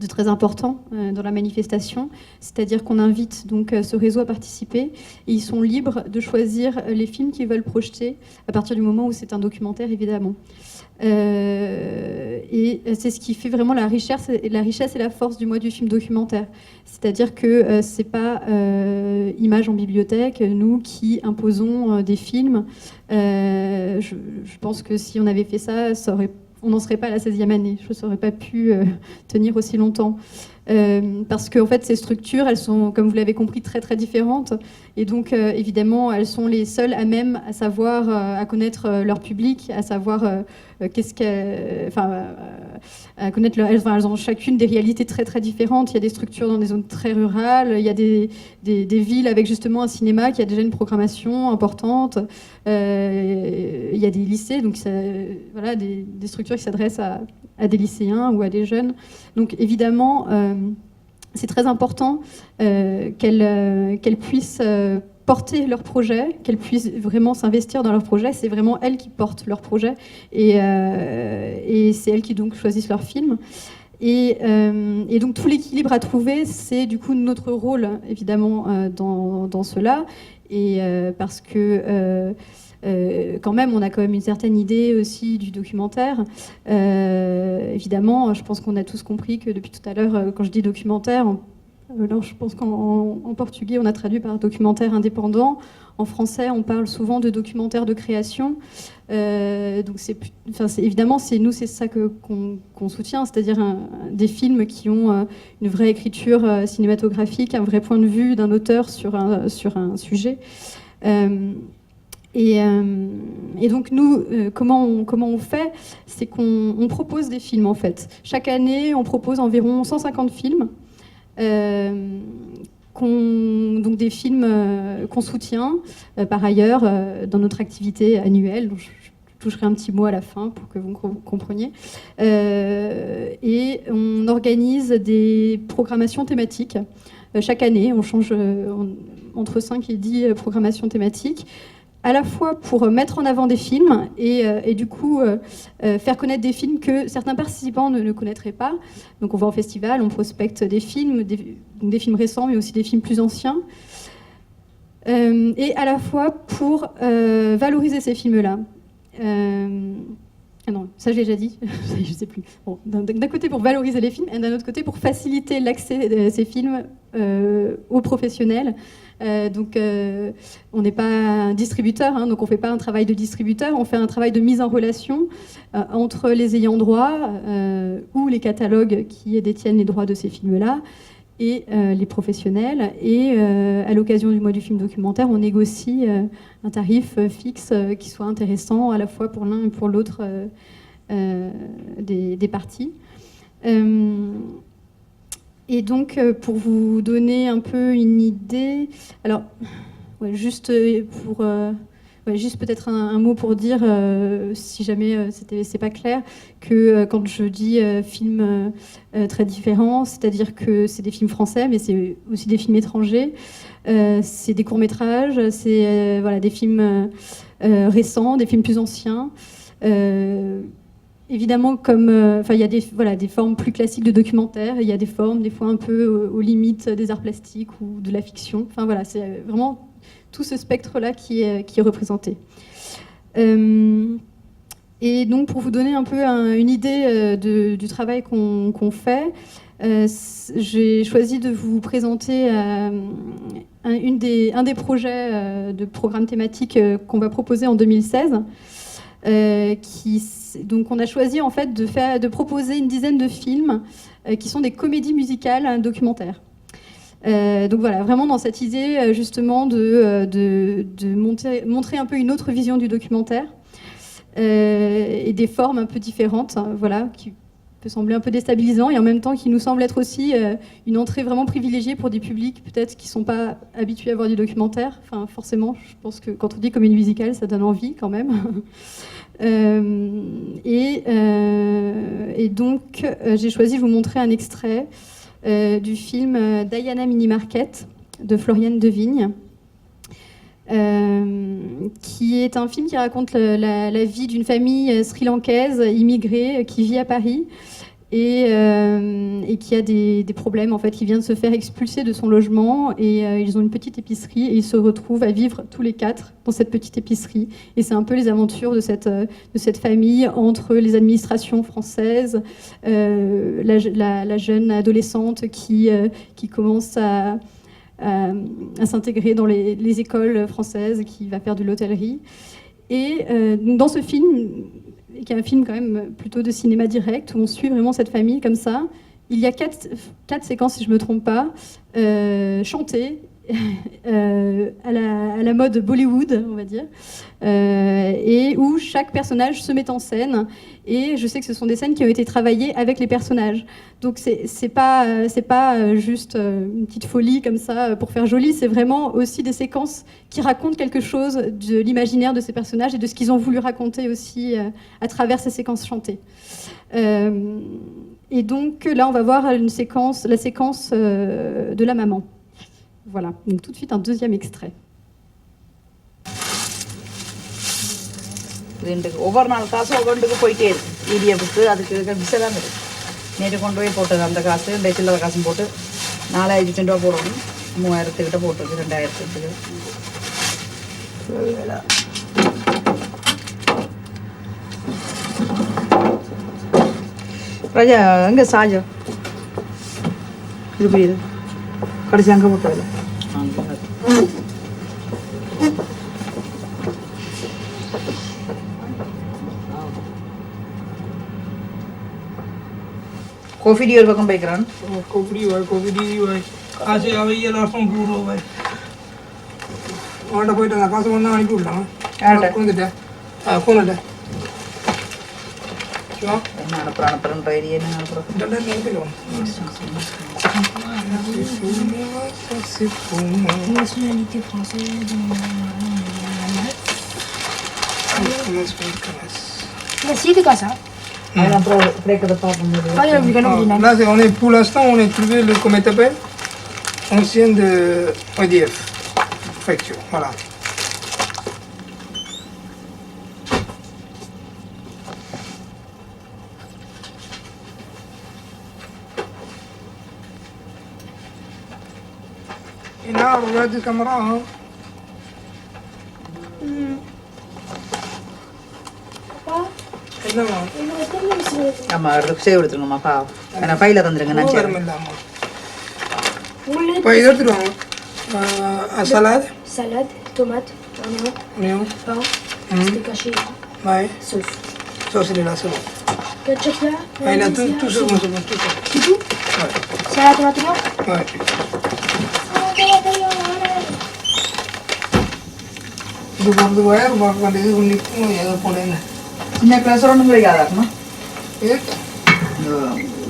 très important dans la manifestation, c'est-à-dire qu'on invite donc ce réseau à participer et ils sont libres de choisir les films qu'ils veulent projeter à partir du moment où c'est un documentaire, évidemment. Et Et c'est ce qui fait vraiment la richesse et la force du mois du film documentaire. C'est-à-dire que c'est pas Images en bibliothèque, nous qui imposons des films. Je pense que si on avait fait ça, on n'en serait pas à la 16e année. Je ne serais pas pu tenir aussi longtemps. Parce qu'en fait, ces structures, elles sont, comme vous l'avez compris, très très différentes. Et donc, évidemment, elles sont les seules à même à savoir, à connaître leur public, à savoir à connaître elles ont chacune des réalités très très différentes. Il y a des structures dans des zones très rurales, il y a des villes avec justement un cinéma qui a déjà une programmation importante. Il y a des lycées, donc voilà, des structures qui s'adressent à des lycéens ou à des jeunes. Donc évidemment, c'est très important qu'elles puissent porter leur projet, qu'elles puissent vraiment s'investir dans leur projet. C'est vraiment elles qui portent leur projet et c'est elles qui donc choisissent leur film. Et donc tout l'équilibre à trouver, c'est du coup notre rôle évidemment dans cela. Et parce que quand même, on a quand même une certaine idée aussi du documentaire. Évidemment, je pense qu'on a tous compris que depuis tout à l'heure, quand je dis documentaire, alors je pense qu'en portugais, on a traduit par documentaire indépendant. En français, on parle souvent de documentaire de création. Donc évidemment, c'est ça qu'on soutient, c'est-à-dire des films qui ont une vraie écriture cinématographique, un vrai point de vue d'un auteur sur un sujet. Et donc nous, comment on fait, c'est qu'on propose des films en fait. Chaque année, on propose environ 150 films. Donc des films qu'on soutient par ailleurs dans notre activité annuelle. Donc je toucherai un petit mot à la fin pour que vous compreniez. Et on organise des programmations thématiques. Chaque année, on change entre 5 et 10 programmations thématiques, à la fois pour mettre en avant des films et du coup faire connaître des films que certains participants ne connaîtraient pas. Donc on va en festival, on prospecte des films, des films récents, mais aussi des films plus anciens. Et à la fois pour valoriser ces films-là. Ah non, ça je l'ai déjà dit, je sais plus. Bon, d'un côté pour valoriser les films, et d'un autre côté pour faciliter l'accès de ces films aux professionnels. Donc on n'est pas un distributeur, hein, donc on ne fait pas un travail de distributeur, on fait un travail de mise en relation entre les ayants droit ou les catalogues qui détiennent les droits de ces films-là et les professionnels. Et à l'occasion du mois du film documentaire, on négocie un tarif fixe qui soit intéressant à la fois pour l'un et pour l'autre des parties. Et donc, pour vous donner un peu une idée, alors, ouais, juste peut-être un mot pour dire, si jamais c'est pas clair, que quand je dis films très différents, c'est-à-dire que c'est des films français, mais c'est aussi des films étrangers, c'est des courts-métrages, c'est voilà, des films récents, des films plus anciens. Évidemment, il y a des formes plus classiques de documentaire, il y a des formes des fois un peu aux limites des arts plastiques ou de la fiction. Enfin voilà, c'est vraiment tout ce spectre-là qui est représenté. Et donc, pour vous donner un peu une idée du travail qu'on fait, j'ai choisi de vous présenter un des projets de programme thématique qu'on va proposer en 2016. Donc on a choisi en fait de proposer une dizaine de films qui sont des comédies musicales documentaires. Donc voilà, vraiment dans cette idée justement de montrer un peu une autre vision du documentaire et des formes un peu différentes, hein, voilà, qui peut sembler un peu déstabilisant et en même temps qui nous semble être aussi une entrée vraiment privilégiée pour des publics peut-être qui ne sont pas habitués à voir du documentaire. Enfin, forcément, je pense que quand on dit comédie musicale, ça donne envie quand même. Et donc, j'ai choisi de vous montrer un extrait du film Diana Mini Market de Floriane Devigne, qui est un film qui raconte la vie d'une famille sri-lankaise immigrée qui vit à Paris et qui a des problèmes, en fait, qui vient de se faire expulser de son logement, et ils ont une petite épicerie et ils se retrouvent à vivre tous les 4 dans cette petite épicerie. Et c'est un peu les aventures de cette famille entre les administrations françaises, la jeune adolescente qui commence à s'intégrer dans les écoles françaises, qui va faire de l'hôtellerie. Et dans ce film, qui est un film quand même plutôt de cinéma direct, où on suit vraiment cette famille comme ça, il y a 4 séquences, si je ne me trompe pas, chantées à la mode Bollywood, on va dire, et où chaque personnage se met en scène. Et je sais que ce sont des scènes qui ont été travaillées avec les personnages. Donc c'est pas juste une petite folie comme ça pour faire joli, c'est vraiment aussi des séquences qui racontent quelque chose de l'imaginaire de ces personnages et de ce qu'ils ont voulu raconter aussi à travers ces séquences chantées. Et donc là, on va voir la séquence de la maman. Voilà, donc tout de suite un deuxième extrait.
ஒவ்வொரு நாள் காசு ஒவ்வொன்றுக்கு போயிட்டே இருக்கு இடிஎஃப்க்கு அதுக்கு விசைதான் இருக்கு நேற்று கொண்டு போய் போட்டது அந்த காசு இந்த சில்லறை காசும் போட்டு 4000 ரூபா போடணும் 3000 போட்டிருக்கு 2000 ராஜா எங்கே சாஜா இது புரியுது கடைசி அங்கே போட்டதில்ல कॉफी डी और बकम बैकग्राउंड
कॉफी डी भाई आज अभी ये लास्ट में पूरा भाई और कोई तो आकाश में ना निकल रहा कौन देता कौन देता क्या
ना प्राण ट्राई ये ना
डंडा नहीं pillow
Nationalité française. Merci de quoi ça?
Là, pour l'instant, on a trouvé le, comment il s'appelle, ancien de EDF, facture, voilà. Et là, regarde la caméra, hein.
ஆமா ரிக்ஷே எடுத்துருங்கம்மா பா நான் ஃபைல தந்துருங்க நான் சரி
இப்போ இதை எடுத்துட்டு வாங்க salade
Salade, tomate,
oignon
pain, steak haché,
ouais
sauce.
sauce il est là c'est bon
Ketchup là?
ouais, il a tout ça bon, c'est bon tout ça
C'est tout?
ouais
Salade, tomate, oignon?
ouais இது வந்து வயர் பார்க்க இது நிற்கும் எதை போனேன்னு
சின்ன கிளாஸ் ஒன்றும் கிடைக்காதாக்குமா
இது
இந்த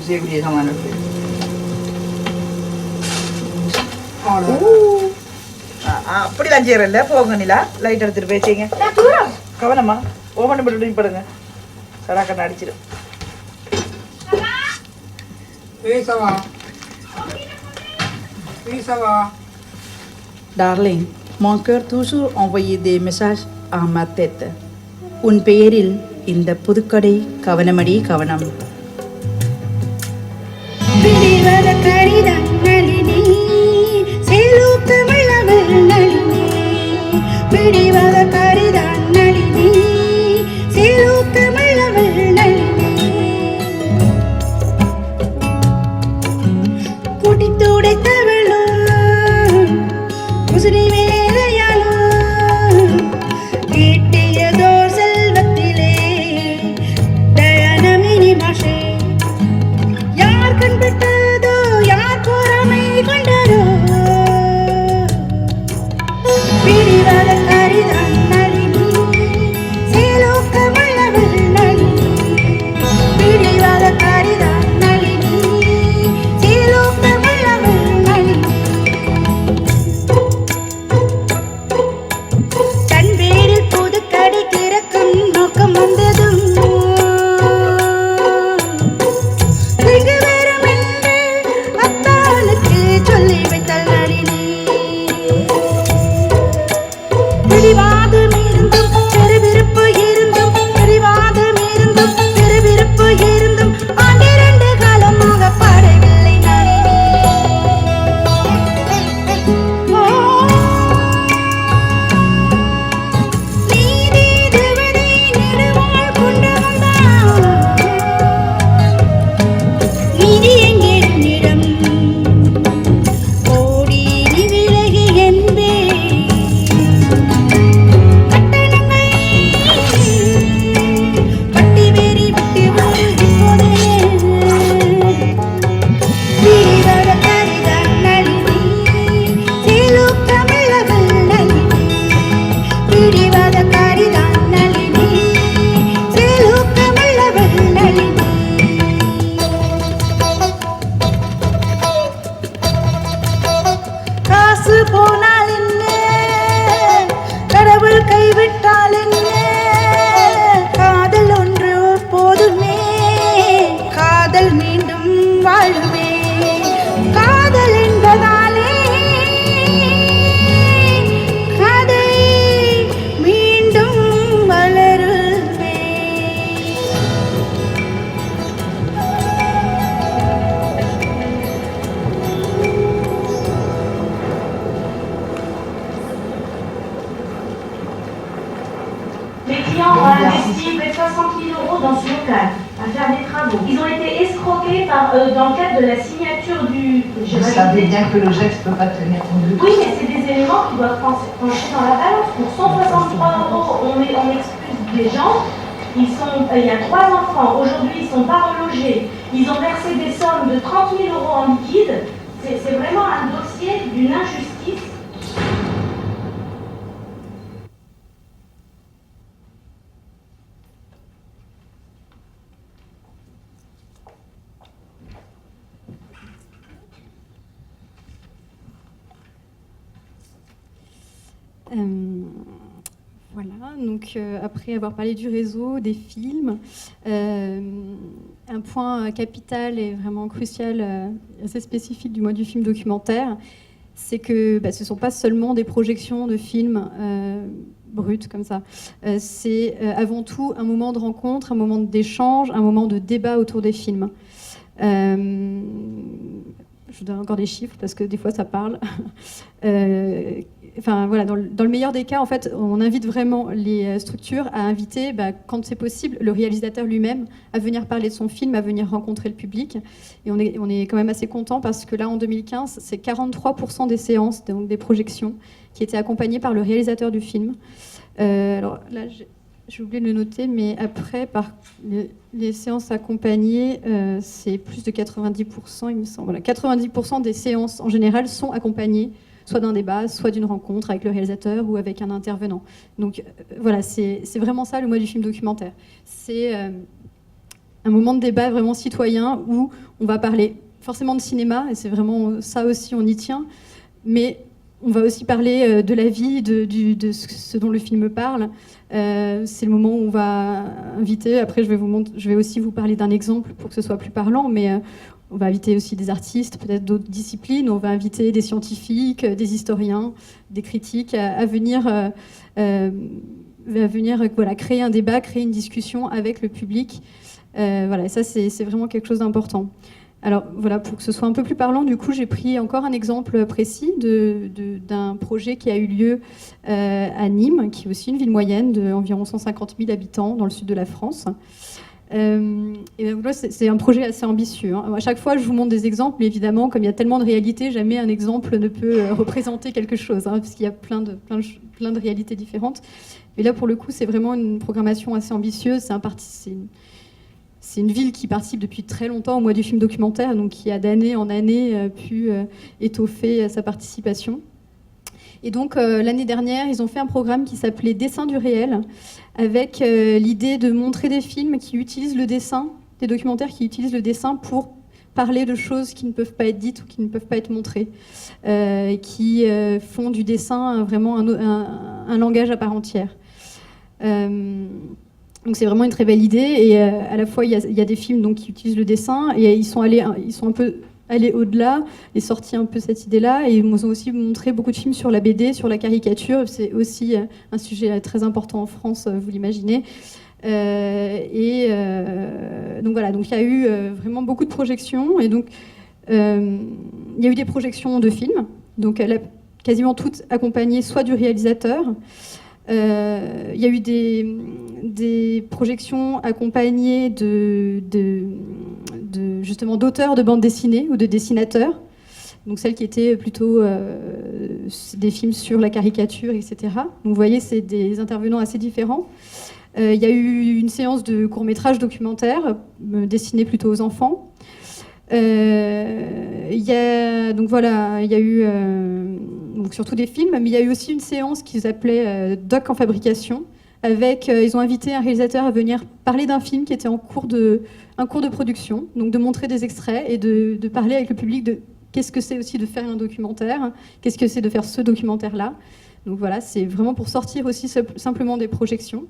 செய்யக்கூடிய சாமான் அப்படிலாம் செய்யறல போங்க நிலா லைட் எடுத்துட்டு போய் செய்யுங்க கவனமா ஓவன் பண்ணி படுங்க சடாக்கண்ண அடிச்சிடும்
ça va oui ça va
Darling, mon cœur toujours envoyé des messages à ma tête. உன் பெயரில் இந்த புதுக்கடை கவனமடி கவனம்
பிடிவத கடிதம் நளினி சேலூக்கு மலவல் நளினி பிடிவத கடிதம் நளினி சேலூக்கு மலவல் நளினி குடித்துடைத்தவளும் முசுரி வேலையாலும் ஈட்டியதோ செல்வத்திலே தயனமினி மாஷே யார் கண்பட்டதோ யார் பொறாமை கொண்டதோ பிடிவத கரிதான்
dans le cadre de la signature du...
Vous savez bien que le geste ne peut pas tenir compte de tout.
Oui, mais c'est des éléments qui doivent pencher dans la balance. Pour 163 €, on expulse des gens. Il y a 3 enfants. Aujourd'hui, ils ne sont pas relogés. Ils ont versé des sommes de 30 000 € en liquide. C'est vraiment un dossier d'une injustice.
Voilà, donc après avoir parlé du réseau, des films, un point capital et vraiment crucial, assez spécifique du mois du film documentaire, c'est que ce ne sont pas seulement des projections de films bruts comme ça. C'est avant tout un moment de rencontre, un moment d'échange, un moment de débat autour des films. Je vous donne encore des chiffres parce que des fois ça parle. Enfin, voilà, dans le meilleur des cas, en fait, on invite vraiment les structures à inviter, quand c'est possible, le réalisateur lui-même à venir parler de son film, à venir rencontrer le public. Et on est quand même assez content parce que là, en 2015, c'est 43% des séances, donc des projections, qui étaient accompagnées par le réalisateur du film. Alors là, j'ai oublié de le noter, mais après, par les séances accompagnées, c'est plus de 90%, il me semble. Voilà, 90% des séances, en général, sont accompagnées soit d'un débat, soit d'une rencontre avec le réalisateur ou avec un intervenant. Donc voilà, c'est vraiment ça le mois du film documentaire. C'est un moment de débat vraiment citoyen où on va parler forcément de cinéma, et c'est vraiment ça aussi, on y tient, mais on va aussi parler de la vie, de ce dont le film parle. C'est le moment où on va inviter, après je vais aussi vous parler d'un exemple pour que ce soit plus parlant, mais on va inviter aussi des artistes, peut-être d'autres disciplines. On va inviter des scientifiques, des historiens, des critiques à venir créer un débat, créer une discussion avec le public. Voilà, et ça, c'est vraiment quelque chose d'important. Alors voilà, pour que ce soit un peu plus parlant, du coup, j'ai pris encore un exemple précis d'un projet qui a eu lieu à Nîmes, qui est aussi une ville moyenne d'environ 150 000 habitants dans le sud de la France. Et donc là, c'est un projet assez ambitieux. À chaque fois, je vous montre des exemples, mais évidemment, comme il y a tellement de réalités, jamais un exemple ne peut représenter quelque chose, parce qu'il y a plein de réalités différentes. Et là, pour le coup, c'est vraiment une programmation assez ambitieuse. C'est une ville qui participe depuis très longtemps au mois du film documentaire, donc qui a d'année en année pu étoffer sa participation. Et donc, l'année dernière, ils ont fait un programme qui s'appelait Dessin du réel, avec l'idée de montrer des films qui utilisent le dessin, des documentaires qui utilisent le dessin pour parler de choses qui ne peuvent pas être dites ou qui ne peuvent pas être montrées, qui font du dessin vraiment un langage à part entière. Donc c'est vraiment une très belle idée, et à la fois il y a des films donc, qui utilisent le dessin, et ils sont un peu aller au-delà et sortir un peu cette idée-là. Et ils nous ont aussi montré beaucoup de films sur la BD, sur la caricature. C'est aussi un sujet très important en France, vous l'imaginez. Donc voilà, donc il y a eu vraiment beaucoup de projections. Et donc il y a eu des projections de films, donc quasiment toutes accompagnées soit du réalisateur. Il y a eu des projections accompagnées justement d'auteurs de bande dessinée ou de dessinateurs, donc celles qui étaient plutôt des films sur la caricature, etc. Donc vous voyez, c'est des intervenants assez différents. Il y a eu une séance de court-métrage documentaire destiné plutôt aux enfants. Il y a eu donc surtout des films, mais il y a eu aussi une séance qu'ils appelaient Doc en fabrication. Ils ont invité un réalisateur à venir parler d'un film qui était en cours de production, donc de montrer des extraits et de parler avec le public de qu'est-ce que c'est aussi de faire un documentaire, qu'est-ce que c'est de faire ce documentaire-là. Donc voilà, c'est vraiment pour sortir aussi simplement des projections.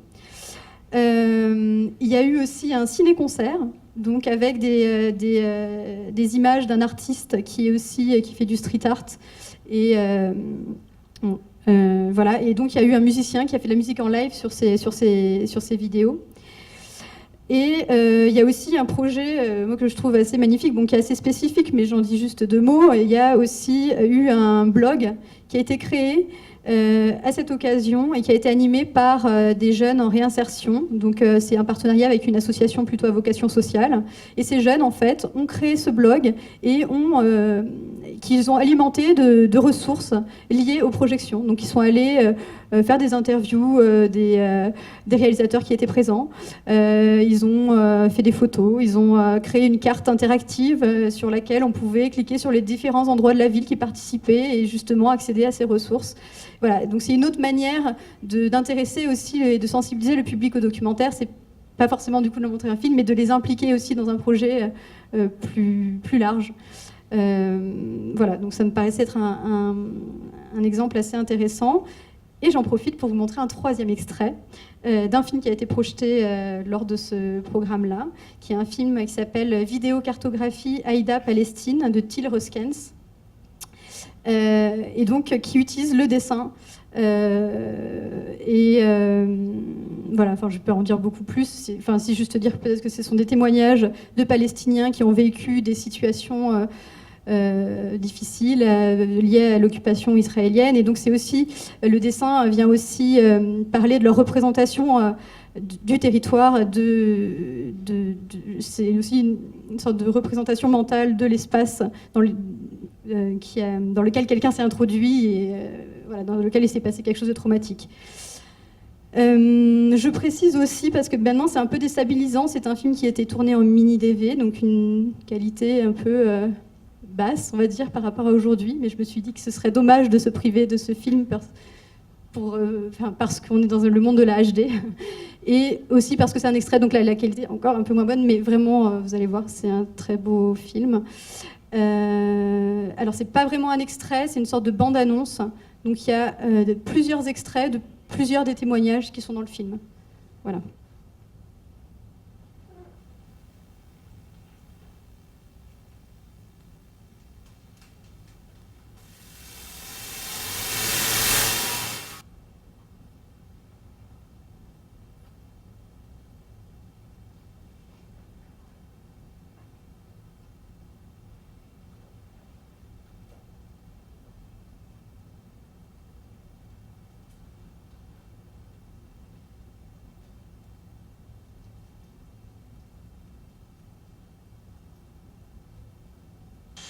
Il y a eu aussi un ciné-concert, donc avec des images d'un artiste qui fait du street art. Et voilà. Et donc il y a eu un musicien qui a fait de la musique en live sur ces vidéos. Et il y a aussi un projet moi, que je trouve assez magnifique, bon, qui est assez spécifique, mais j'en dis juste 2 mots. Il y a aussi eu un blog qui a été créé à cette occasion et qui a été animé par des jeunes en réinsertion. Donc c'est un partenariat avec une association plutôt à vocation sociale. Et ces jeunes, en fait, ont créé ce blog et qu'ils ont alimenté de ressources liées aux projections. Donc ils sont allés faire des interviews des réalisateurs qui étaient présents. Ils ont fait des photos, ils ont créé une carte interactive sur laquelle on pouvait cliquer sur les différents endroits de la ville qui participaient et justement accéder à ces ressources. Voilà, donc c'est une autre manière d'intéresser aussi et de sensibiliser le public au documentaire. C'est pas forcément du coup de leur montrer un film, mais de les impliquer aussi dans un projet plus large. Voilà, donc ça me paraissait être un exemple assez intéressant. Et j'en profite pour vous montrer un 3e extrait d'un film qui a été projeté lors de ce programme-là, qui est un film qui s'appelle Vidéocartographie Aïda-Palestine de Till Ruskens, et donc qui utilise le dessin. Voilà, enfin, je peux en dire beaucoup plus. Enfin, si juste dire peut-être que ce sont des témoignages de Palestiniens qui ont vécu des situations difficiles liées à l'occupation israélienne. Et donc c'est aussi, le dessin vient aussi parler de leur représentation du territoire, c'est aussi une sorte de représentation mentale de l'espace dans lequel quelqu'un s'est introduit et voilà, dans lequel il s'est passé quelque chose de traumatique. Je précise aussi, parce que maintenant c'est un peu déstabilisant, c'est un film qui a été tourné en mini-DV, donc une qualité un peu basse, on va dire, par rapport à aujourd'hui, mais je me suis dit que ce serait dommage de se priver de ce film parce qu'on est dans le monde de la HD, et aussi parce que c'est un extrait, donc la qualité est encore un peu moins bonne, mais vraiment, vous allez voir, c'est un très beau film. Alors c'est pas vraiment un extrait, c'est une sorte de bande-annonce, donc il y a plusieurs extraits de plusieurs des témoignages qui sont dans le film. Voilà.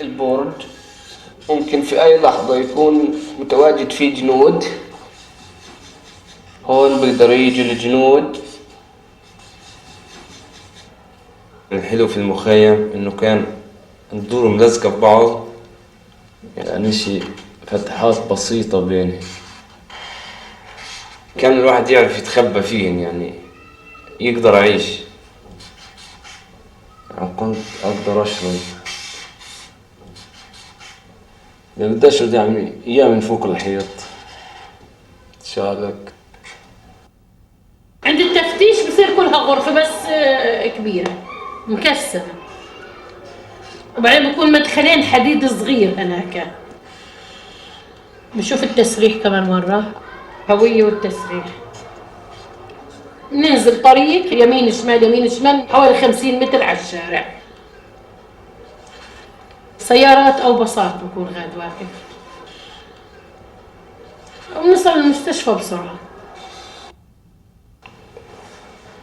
البورد ممكن في أي لحظة يكون متواجد فيه جنود. هون بيقدروا يجوا الجنود. الحلو في المخيم إنه كان الدور ملزقة ببعض، يعني شي فتحات بسيطة بينهم، كان الواحد يعرف يتخبى فيهن، يعني يقدر يعيش. يعني كنت أقدر أشرب، يعني بدي أشرب يعني إياه من فوق الحيط شالك.
عند التفتيش بصير كلها غرفة بس كبيرة مكسرة، وبعدين بكون مدخلين حديد صغير هناك. بشوف التسريح كمان مرة، هوية والتسريح. ننزل طريق يمين شمال يمين شمال حوالي 50 متر على الشارع، سيارات أو باصات بكون غاد واقف، ونوصل المستشفى بسرعة.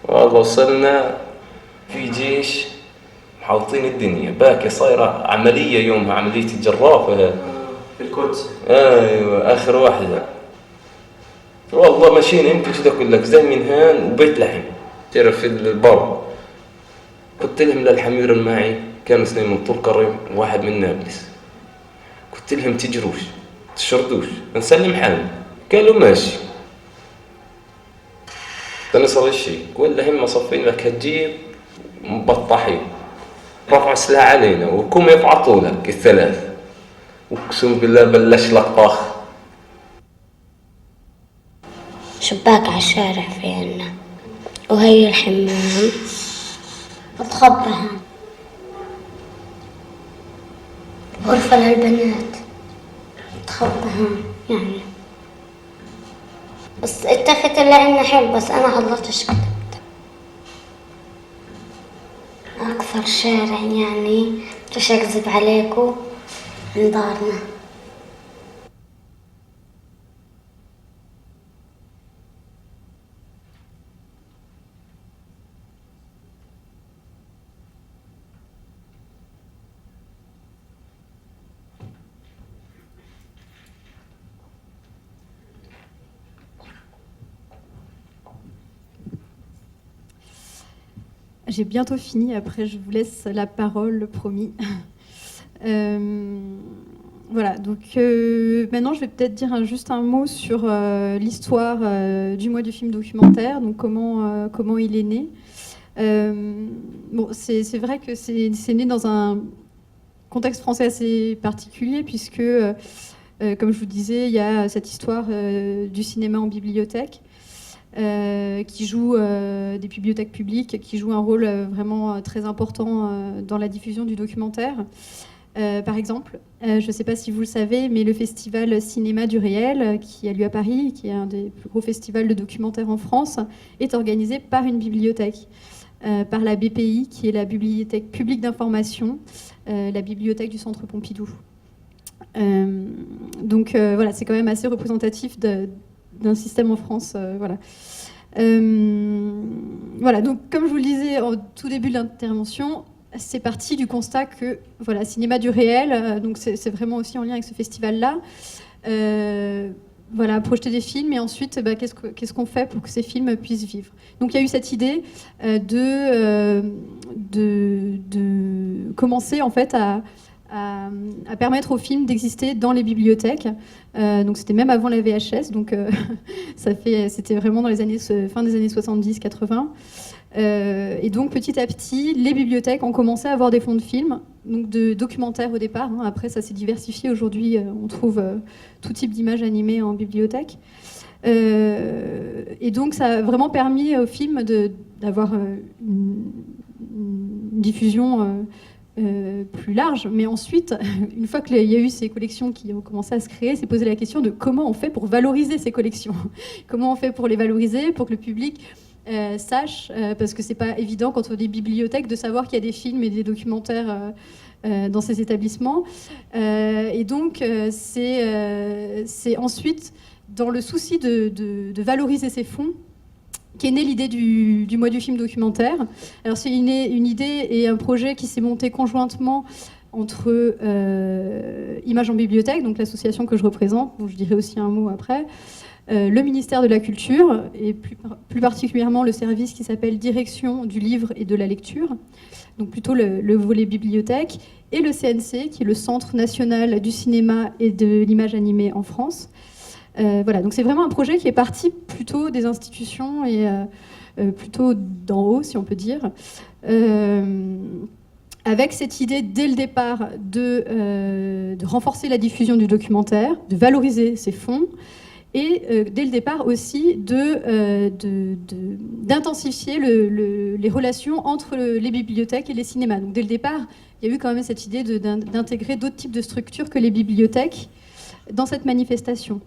والله وصلنا في جيش محاوطين الدنيا، باكي صايرة عملية يومها، عملية الجرافة
في القدس.
ايوه اخر واحدة. والله ماشيين يمكن شو اقول لك زي من هان وبيت لحم تعرف في البر. قلت لهم للحمير معي كانوا 2 من طول كرم وواحد من نابلس، قلت لهم تجروش تشردوش نسلم حالنا، قالوا ماشي. تنصل الشيء ولا هم صفين لك هتجيب مبطحين، رفعوا سلاح علينا وكم يفعطوا لك الثلاث، اقسم بالله بلش لك طاخ.
شباك على الشارع في عنا، وهي الحمام بتخبى هون، غرفة للبنات بتخبى هون يعني. بس التخت اللي عنا حلو، بس أنا غلطت كتبت. أكثر شارع يعني مش أكذب عليكم عند دارنا.
J'ai bientôt fini, après je vous laisse la parole, promis. Voilà, donc maintenant je vais peut-être dire juste un mot sur l'histoire du mois du film documentaire, donc comment il est né. Bon, c'est vrai que c'est né dans un contexte français assez particulier, puisque, comme je vous disais, il y a cette histoire du cinéma en bibliothèque. Qui joue des bibliothèques publiques, qui joue un rôle vraiment très important dans la diffusion du documentaire. Par exemple, je ne sais pas si vous le savez, mais le festival Cinéma du Réel, qui a lieu à Paris, qui est un des plus gros festivals de documentaires en France, est organisé par une bibliothèque, par la BPI, qui est la Bibliothèque publique d'information, la bibliothèque du Centre Pompidou. Donc voilà, c'est quand même assez représentatif d'un système en France. Voilà. Voilà, donc comme je vous le disais au tout début de l'intervention, c'est parti du constat que voilà, Cinéma du Réel, donc c'est vraiment aussi en lien avec ce festival-là, voilà, projeter des films et ensuite qu'est-ce qu'on fait pour que ces films puissent vivre. Donc il y a eu cette idée de commencer en fait à permettre aux films d'exister dans les bibliothèques. Donc c'était même avant la VHS, donc c'était vraiment dans les fin des années 70-80. Et donc petit à petit, les bibliothèques ont commencé à avoir des fonds de films, donc de documentaires au départ. Après, ça s'est diversifié. Aujourd'hui, on trouve tout type d'images animées en bibliothèque. Et donc ça a vraiment permis aux films d'avoir une diffusion plus large, mais ensuite, une fois qu'il y a eu ces collections qui ont commencé à se créer, c'est posé la question de comment on fait pour valoriser ces collections. Comment on fait pour les valoriser, pour que le public sache, parce que c'est pas évident quand on est des bibliothèques de savoir qu'il y a des films et des documentaires dans ces établissements. Et donc, c'est ensuite, dans le souci de valoriser ces fonds, qu'est née l'idée du mois du film documentaire. Alors c'est une idée et un projet qui s'est monté conjointement entre Images en bibliothèque, donc l'association que je représente, dont je dirai aussi un mot après, le ministère de la Culture, et plus particulièrement le service qui s'appelle Direction du livre et de la lecture, donc plutôt le volet bibliothèque, et le CNC, qui est le Centre national du cinéma et de l'image animée en France. Voilà, donc c'est vraiment un projet qui est parti plutôt des institutions et plutôt d'en haut, si on peut dire, avec cette idée dès le départ de renforcer la diffusion du documentaire, de valoriser ses fonds, et dès le départ aussi d'intensifier les relations entre les bibliothèques et les cinémas. Donc dès le départ, il y a eu quand même cette idée d'intégrer d'autres types de structures que les bibliothèques dans cette manifestation.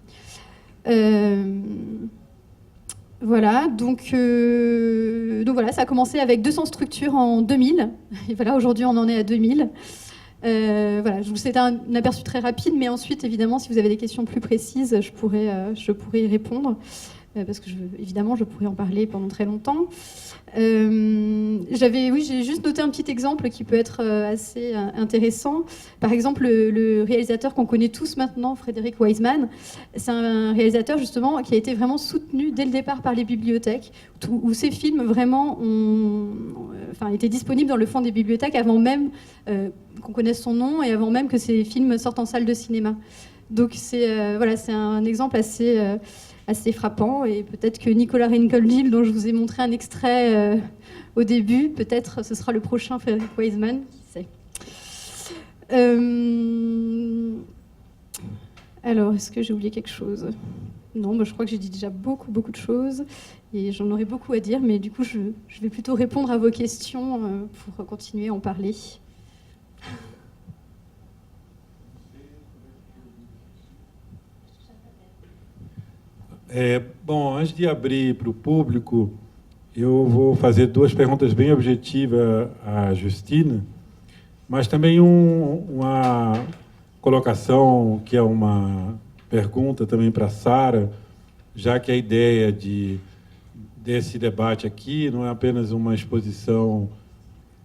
Voilà, donc voilà, ça a commencé avec 200 structures en 2000, et voilà, aujourd'hui on en est à 2000. Voilà, c'était un aperçu très rapide, mais ensuite, évidemment, si vous avez des questions plus précises, je pourrais y répondre, parce que évidemment, je pourrais en parler pendant très longtemps. J'ai juste noté un petit exemple qui peut être assez intéressant. Par exemple, le réalisateur qu'on connaît tous maintenant, Frédéric Wiseman, c'est un réalisateur justement qui a été vraiment soutenu dès le départ par les bibliothèques, où ses films vraiment étaient disponibles dans le fond des bibliothèques avant même qu'on connaisse son nom et avant même que ces films sortent en salle de cinéma. Donc c'est un exemple assez frappant, et peut-être que Nicolas Rinkelnil, dont je vous ai montré un extrait au début, peut-être ce sera le prochain Frédéric Wiseman, qui sait. Alors, est-ce que j'ai oublié quelque chose ? Non, je crois que j'ai dit déjà beaucoup de choses, et j'en aurais beaucoup à dire, mais du coup, je vais plutôt répondre à vos questions pour continuer à en parler.
Bom, antes de abrir para o público, Eu vou fazer duas perguntas bem objetivas à Justine, mas também uma colocação que é uma pergunta também para a Sara, já que a ideia desse debate aqui não é apenas uma exposição,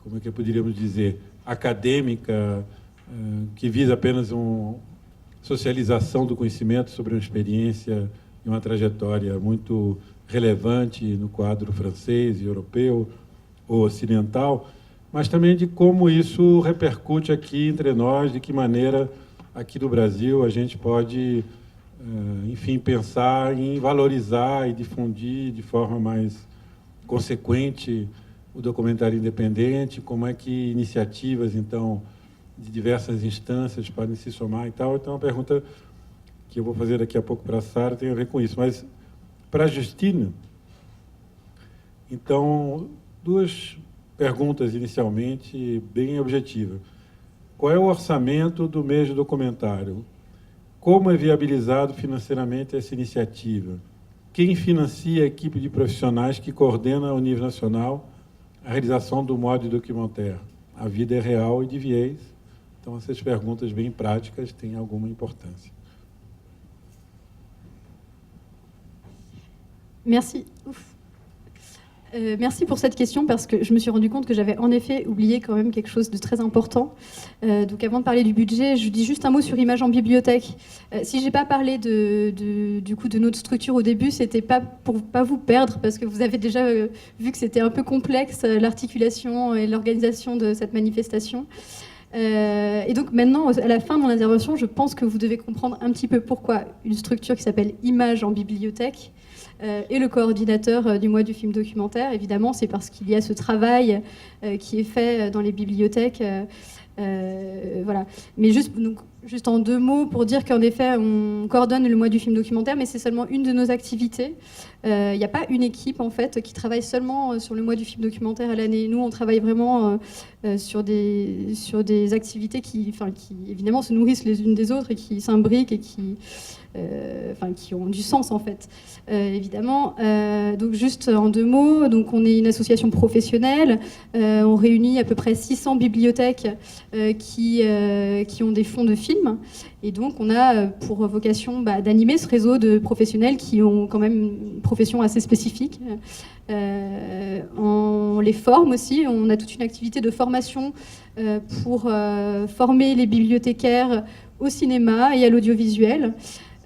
como é que poderíamos dizer, acadêmica, que visa apenas uma socialização do conhecimento sobre uma experiência e uma trajetória muito relevante no quadro francês, europeu ou ocidental, mas também de como isso repercute aqui entre nós, de que maneira aqui no Brasil a gente pode, enfim, pensar em valorizar e difundir de forma mais consequente o documentário independente, como é que iniciativas, então, de diversas instâncias podem se somar e tal. Então, a pergunta que eu vou fazer daqui a pouco para a Sara tem a ver com isso. Mas, para a Justine, então, duas perguntas inicialmente bem objetivas. Qual é o orçamento do mês do documentário? Como é viabilizado financeiramente essa iniciativa? Quem financia a equipe de profissionais que coordena ao nível nacional a realização do modo documentaire? A vida é real e de viés. Então, essas perguntas bem práticas têm alguma importância.
Merci. Merci pour cette question parce que je me suis rendu compte que j'avais en effet oublié quand même quelque chose de très important. Donc avant de parler du budget, je dis juste un mot sur Images en bibliothèque. Si j'ai pas parlé du coup de notre structure au début, c'était pas pour pas vous perdre parce que vous avez déjà vu que c'était un peu complexe l'articulation et l'organisation de cette manifestation. Et donc maintenant, à la fin de mon intervention, je pense que vous devez comprendre un petit peu pourquoi une structure qui s'appelle Images en bibliothèque et le coordinateur du mois du film documentaire. Évidemment, c'est parce qu'il y a ce travail qui est fait dans les bibliothèques. Voilà. Mais juste en deux mots pour dire qu'en effet, on coordonne le mois du film documentaire, mais c'est seulement une de nos activités. Il n'y a pas une équipe en fait qui travaille seulement sur le mois du film documentaire à l'année. Nous, on travaille vraiment sur des activités qui évidemment se nourrissent les unes des autres et qui s'imbriquent et qui ont du sens en fait, évidemment. Donc juste en deux mots, donc on est une association professionnelle, on réunit à peu près 600 bibliothèques qui ont des fonds de films, et donc on a pour vocation d'animer ce réseau de professionnels qui ont quand même une profession assez spécifique. On les forme aussi, on a toute une activité de formation pour former les bibliothécaires au cinéma et à l'audiovisuel.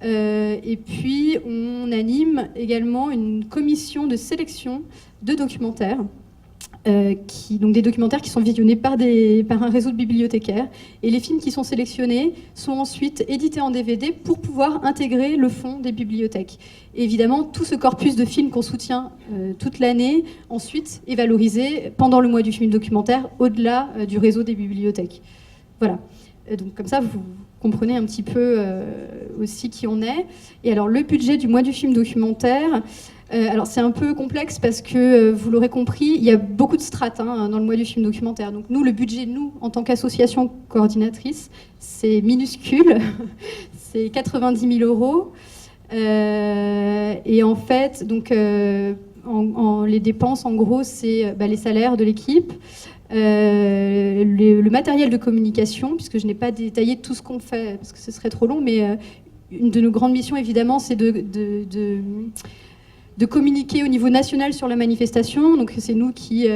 Et puis, on anime également une commission de sélection de documentaires, donc des documentaires qui sont visionnés par un réseau de bibliothécaires. Et les films qui sont sélectionnés sont ensuite édités en DVD pour pouvoir intégrer le fonds des bibliothèques. Et évidemment, tout ce corpus de films qu'on soutient toute l'année, ensuite, est valorisé pendant le mois du film documentaire, au-delà du réseau des bibliothèques. Voilà. Donc comme ça, vous comprenez un petit peu aussi qui on est. Et alors, le budget du mois du film documentaire, alors c'est un peu complexe parce que, vous l'aurez compris, il y a beaucoup de strates dans le mois du film documentaire. Donc nous, le budget, nous, en tant qu'association coordinatrice, c'est minuscule, c'est 90 000 €. Et en fait, donc, les dépenses, en gros, c'est les salaires de l'équipe, le matériel de communication, puisque je n'ai pas détaillé tout ce qu'on fait, parce que ce serait trop long, mais une de nos grandes missions, évidemment, c'est de communiquer au niveau national sur la manifestation. Donc c'est nous qui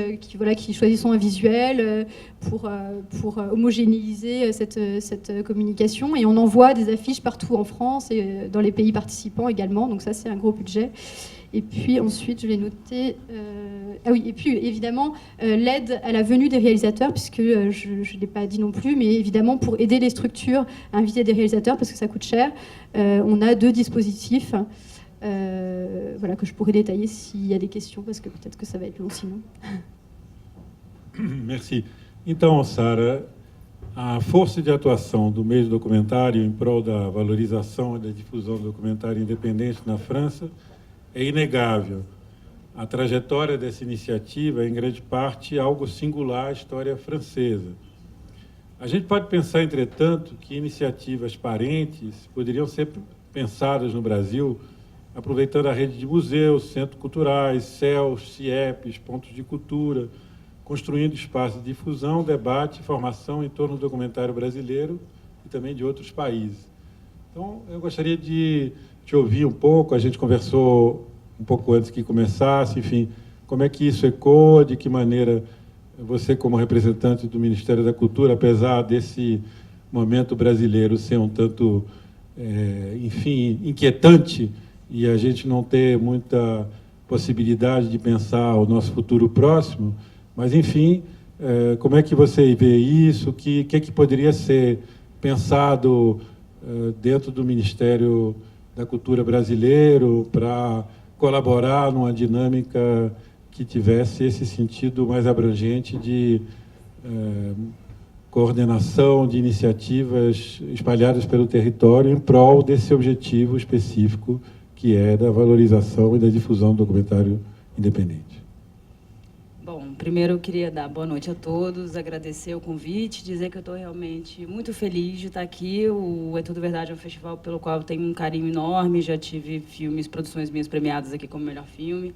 choisissons un visuel pour homogénéiser cette communication. Et on envoie des affiches partout en France et dans les pays participants également. Donc ça, c'est un gros budget. Et puis ensuite, je l'ai noté... et puis évidemment, l'aide à la venue des réalisateurs, puisque je ne l'ai pas dit non plus, mais évidemment, pour aider les structures à inviter des réalisateurs, parce que ça coûte cher, on a 2 dispositifs que je pourrais détailler s'il y a des questions, parce que peut-être que ça va être long sinon.
Merci. Então, Sara, a força de atuação do mês do documentário em prol da valorização e da difusão do documentário independente na França é inegável. A trajetória dessa iniciativa é, em grande parte, algo singular à história francesa. A gente pode pensar, entretanto, que iniciativas parentes poderiam ser pensadas no Brasil aproveitando a rede de museus, centros culturais, CELs, CIEPs, pontos de cultura, construindo espaços de difusão, debate e formação em torno do documentário brasileiro e também de outros países. Então, eu gostaria de te ouvir um pouco, a gente conversou um pouco antes que começasse, enfim, como é que isso ecoa, de que maneira você, como representante do Ministério da Cultura, apesar desse momento brasileiro ser um tanto, enfim, inquietante, e a gente não ter muita possibilidade de pensar o nosso futuro próximo, mas, enfim, como é que você vê isso? O que poderia ser pensado dentro do Ministério da Cultura brasileiro para colaborar numa dinâmica que tivesse esse sentido mais abrangente de coordenação de iniciativas espalhadas pelo território em prol desse objetivo específico, que é da valorização e da difusão do documentário independente.
Bom, primeiro eu queria dar boa noite a todos, agradecer o convite, dizer que eu estou realmente muito feliz de estar aqui. O É Tudo Verdade é um festival pelo qual eu tenho um carinho enorme, já tive filmes, produções minhas premiadas aqui como melhor filme,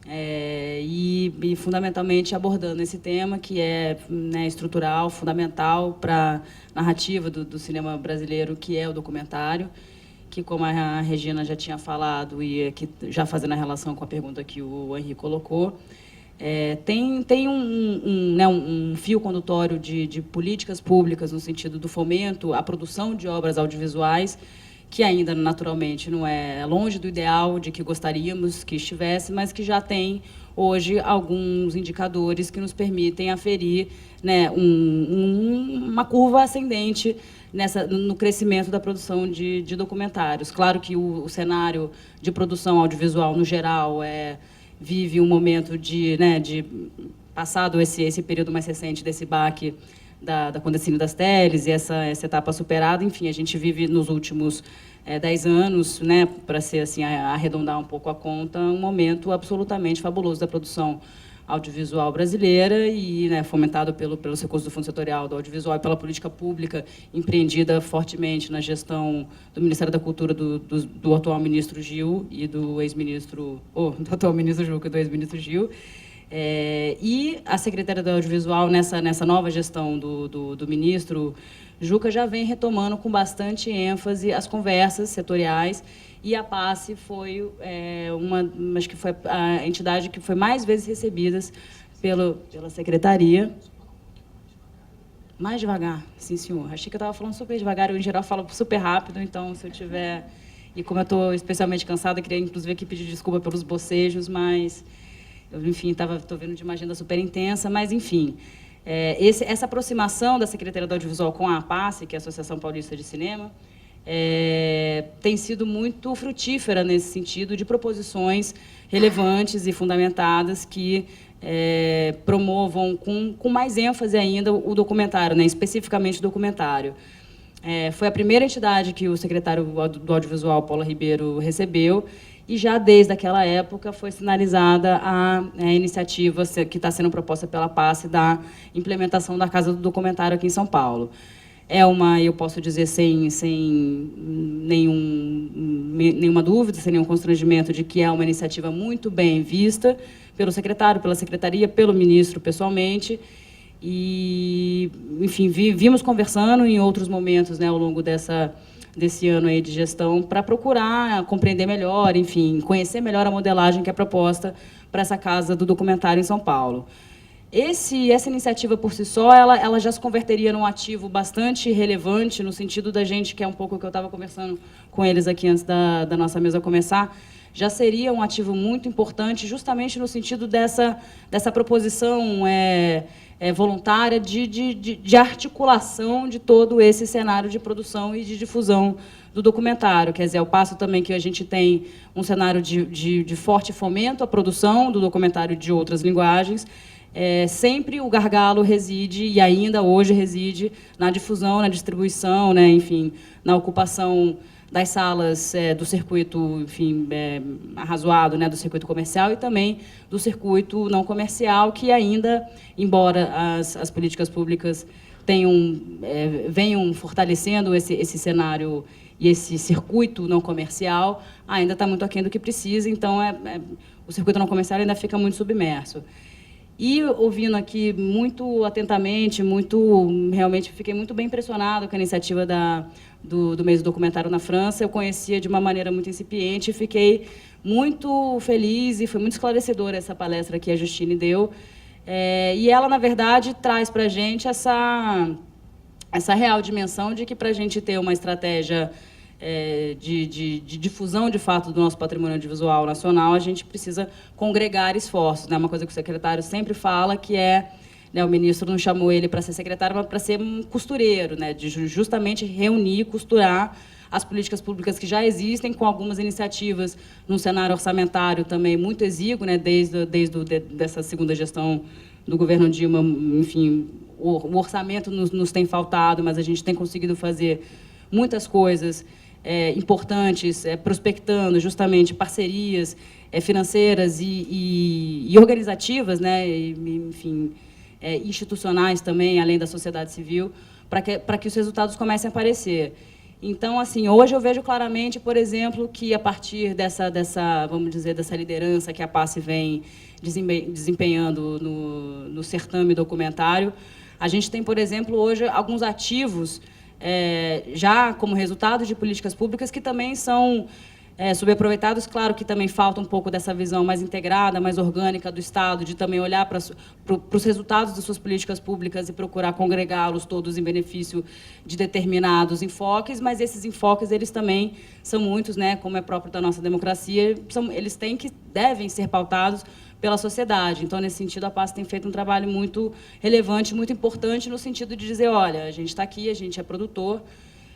e fundamentalmente abordando esse tema que é, né, estrutural, fundamental para a narrativa do cinema brasileiro, que é o documentário, que, como a Regina já tinha falado, e aqui já fazendo a relação com a pergunta que o Henri colocou, tem um fio condutório de políticas públicas no sentido do fomento à produção de obras audiovisuais, que ainda, naturalmente, não é longe do ideal de que gostaríamos que estivesse, mas que já tem, hoje, alguns indicadores que nos permitem aferir, né, uma curva ascendente no crescimento da produção de documentários. Claro que o cenário de produção audiovisual, no geral, vive um momento de passado esse período mais recente desse baque da condecínio das teles e essa etapa superada, enfim, a gente vive nos últimos 10 anos, né, para ser assim, arredondar um pouco a conta, um momento absolutamente fabuloso da produção audiovisual brasileira e, né, fomentado pelos recursos do Fundo Setorial do Audiovisual e pela política pública empreendida fortemente na gestão do Ministério da Cultura do atual ministro Gil e do ex-ministro, do atual ministro Juca e do ex-ministro Gil. E a Secretaria do Audiovisual, nessa nova gestão do ministro Juca, já vem retomando com bastante ênfase as conversas setoriais, e a PACE foi acho que foi a entidade que foi mais vezes recebida pela Secretaria. Mais devagar, sim, senhor. Achei que eu estava falando super devagar, eu, em geral, falo super rápido, então, se eu tiver... E como eu estou especialmente cansada, queria, inclusive, aqui pedir desculpa pelos bocejos, mas... Eu, enfim, estou vendo de uma agenda super intensa, mas, enfim, essa aproximação da Secretaria do Audiovisual com a APACE, que é a Associação Paulista de Cinema, tem sido muito frutífera nesse sentido de proposições relevantes e fundamentadas que promovam com mais ênfase ainda o documentário, né, especificamente o documentário. Foi a primeira entidade que o secretário do Audiovisual, Paula Ribeiro, recebeu, e já desde aquela época foi sinalizada a iniciativa que está sendo proposta pela PACE da implementação da Casa do Documentário aqui em São Paulo. Eu posso dizer sem nenhuma dúvida, sem nenhum constrangimento, de que é uma iniciativa muito bem vista pelo secretário, pela secretaria, pelo ministro pessoalmente. E, enfim, vimos conversando em outros momentos, né, ao longo desse ano aí de gestão, para procurar compreender melhor, enfim, conhecer melhor a modelagem que é proposta para essa Casa do Documentário em São Paulo. Essa iniciativa, por si só, ela já se converteria num ativo bastante relevante, no sentido da gente, que é um pouco o que eu estava conversando com eles aqui antes da nossa mesa começar, já seria um ativo muito importante, justamente no sentido dessa proposição voluntária de articulação de todo esse cenário de produção e de difusão do documentário. Quer dizer, ao passo também que a gente tem um cenário de forte fomento à produção do documentário de outras linguagens, sempre o gargalo reside, e ainda hoje reside, na difusão, na distribuição, né, enfim, na ocupação das salas do circuito, enfim, arrazoado, né, do circuito comercial, e também do circuito não comercial, que ainda, embora as políticas públicas venham fortalecendo esse cenário e esse circuito não comercial, ainda está muito aquém do que precisa, então o circuito não comercial ainda fica muito submerso. E ouvindo aqui muito atentamente, realmente fiquei muito bem impressionado com a iniciativa do mês do documentário na França. Eu conhecia de uma maneira muito incipiente e fiquei muito feliz e foi muito esclarecedora essa palestra que a Justine deu. E ela, na verdade, traz para a gente essa real dimensão de que, para a gente ter uma estratégia de difusão, de fato, do nosso patrimônio audiovisual nacional, a gente precisa congregar esforços, né? Uma coisa que o secretário sempre fala, que o ministro não chamou ele para ser secretário, mas para ser um costureiro, né? De justamente reunir, costurar as políticas públicas que já existem, com algumas iniciativas num cenário orçamentário também muito exíguo, né? Desde dessa segunda gestão do governo Dilma, enfim, o orçamento nos tem faltado, mas a gente tem conseguido fazer muitas coisas importantes, prospectando justamente parcerias financeiras e organizativas, né? Enfim, institucionais também, além da sociedade civil, para que os resultados comecem a aparecer. Então, assim, hoje eu vejo claramente, por exemplo, que a partir vamos dizer, dessa liderança que a PACE vem desempenhando no certame documentário, a gente tem, por exemplo, hoje alguns ativos já como resultado de políticas públicas que também são subaproveitados. Claro que também falta um pouco dessa visão mais integrada, mais orgânica do Estado, de também olhar para os resultados das suas políticas públicas e procurar congregá-los todos em benefício de determinados enfoques, mas esses enfoques, eles também são muitos, né, como é próprio da nossa democracia, eles devem ser pautados pela sociedade. Então, nesse sentido, a PACE tem feito um trabalho muito relevante, muito importante, no sentido de dizer, olha, a gente está aqui, a gente é produtor,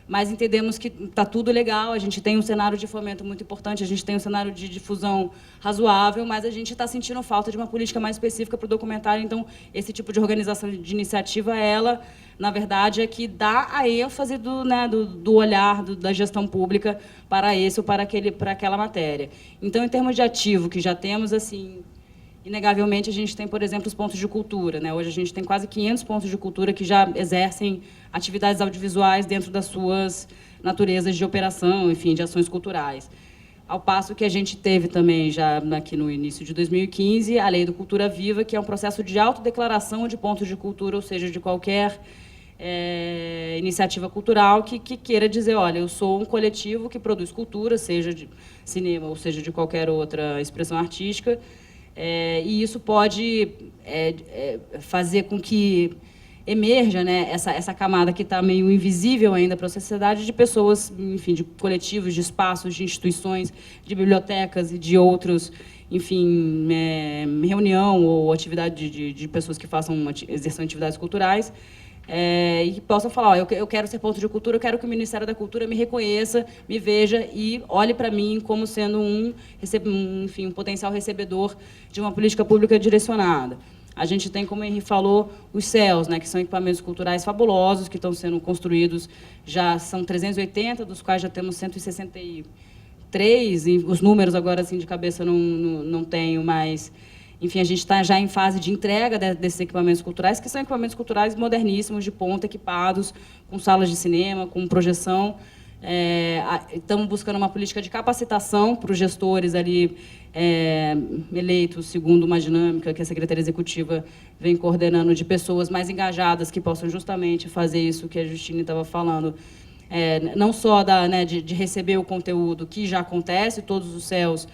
mas entendemos que está tudo legal, a gente tem um cenário de fomento muito importante, a gente tem um cenário de difusão razoável, mas a gente está sentindo falta de uma política mais específica para o documentário. Então, esse tipo de organização de iniciativa, ela, na verdade, é que dá a ênfase do olhar da gestão pública para esse ou para aquela matéria. Então, em termos de ativo que já temos, assim, inegavelmente, a gente tem, por exemplo, os pontos de cultura, né? Hoje a gente tem quase 500 pontos de cultura que já exercem atividades audiovisuais dentro das suas naturezas de operação, enfim, de ações culturais. Ao passo que a gente teve também, já aqui no início de 2015, a Lei do Cultura Viva, que é um processo de autodeclaração de pontos de cultura, ou seja, de qualquer iniciativa cultural que queira dizer, olha, eu sou um coletivo que produz cultura, seja de cinema ou seja de qualquer outra expressão artística, e isso pode fazer com que emerja, né, essa camada que está meio invisível ainda para a sociedade, de pessoas, enfim, de coletivos, de espaços, de instituições, de bibliotecas e de outros, enfim, reunião ou atividade de pessoas que exerçam atividades culturais, e que possam falar, eu quero ser ponto de cultura, eu quero que o Ministério da Cultura me reconheça, me veja e olhe para mim como sendo um potencial recebedor de uma política pública direcionada. A gente tem, como o Henri falou, os CELs, né, que são equipamentos culturais fabulosos, que estão sendo construídos, já são 380, dos quais já temos 163, e os números agora, assim, de cabeça, não tenho, mas... Enfim, a gente está já em fase de entrega desses equipamentos culturais, que são equipamentos culturais moderníssimos, de ponta, equipados, com salas de cinema, com projeção. Estamos buscando uma política de capacitação para os gestores ali eleitos, segundo uma dinâmica que a Secretaria Executiva vem coordenando, de pessoas mais engajadas que possam justamente fazer isso que a Justine estava falando, não só de receber o conteúdo que já acontece, todos os CELs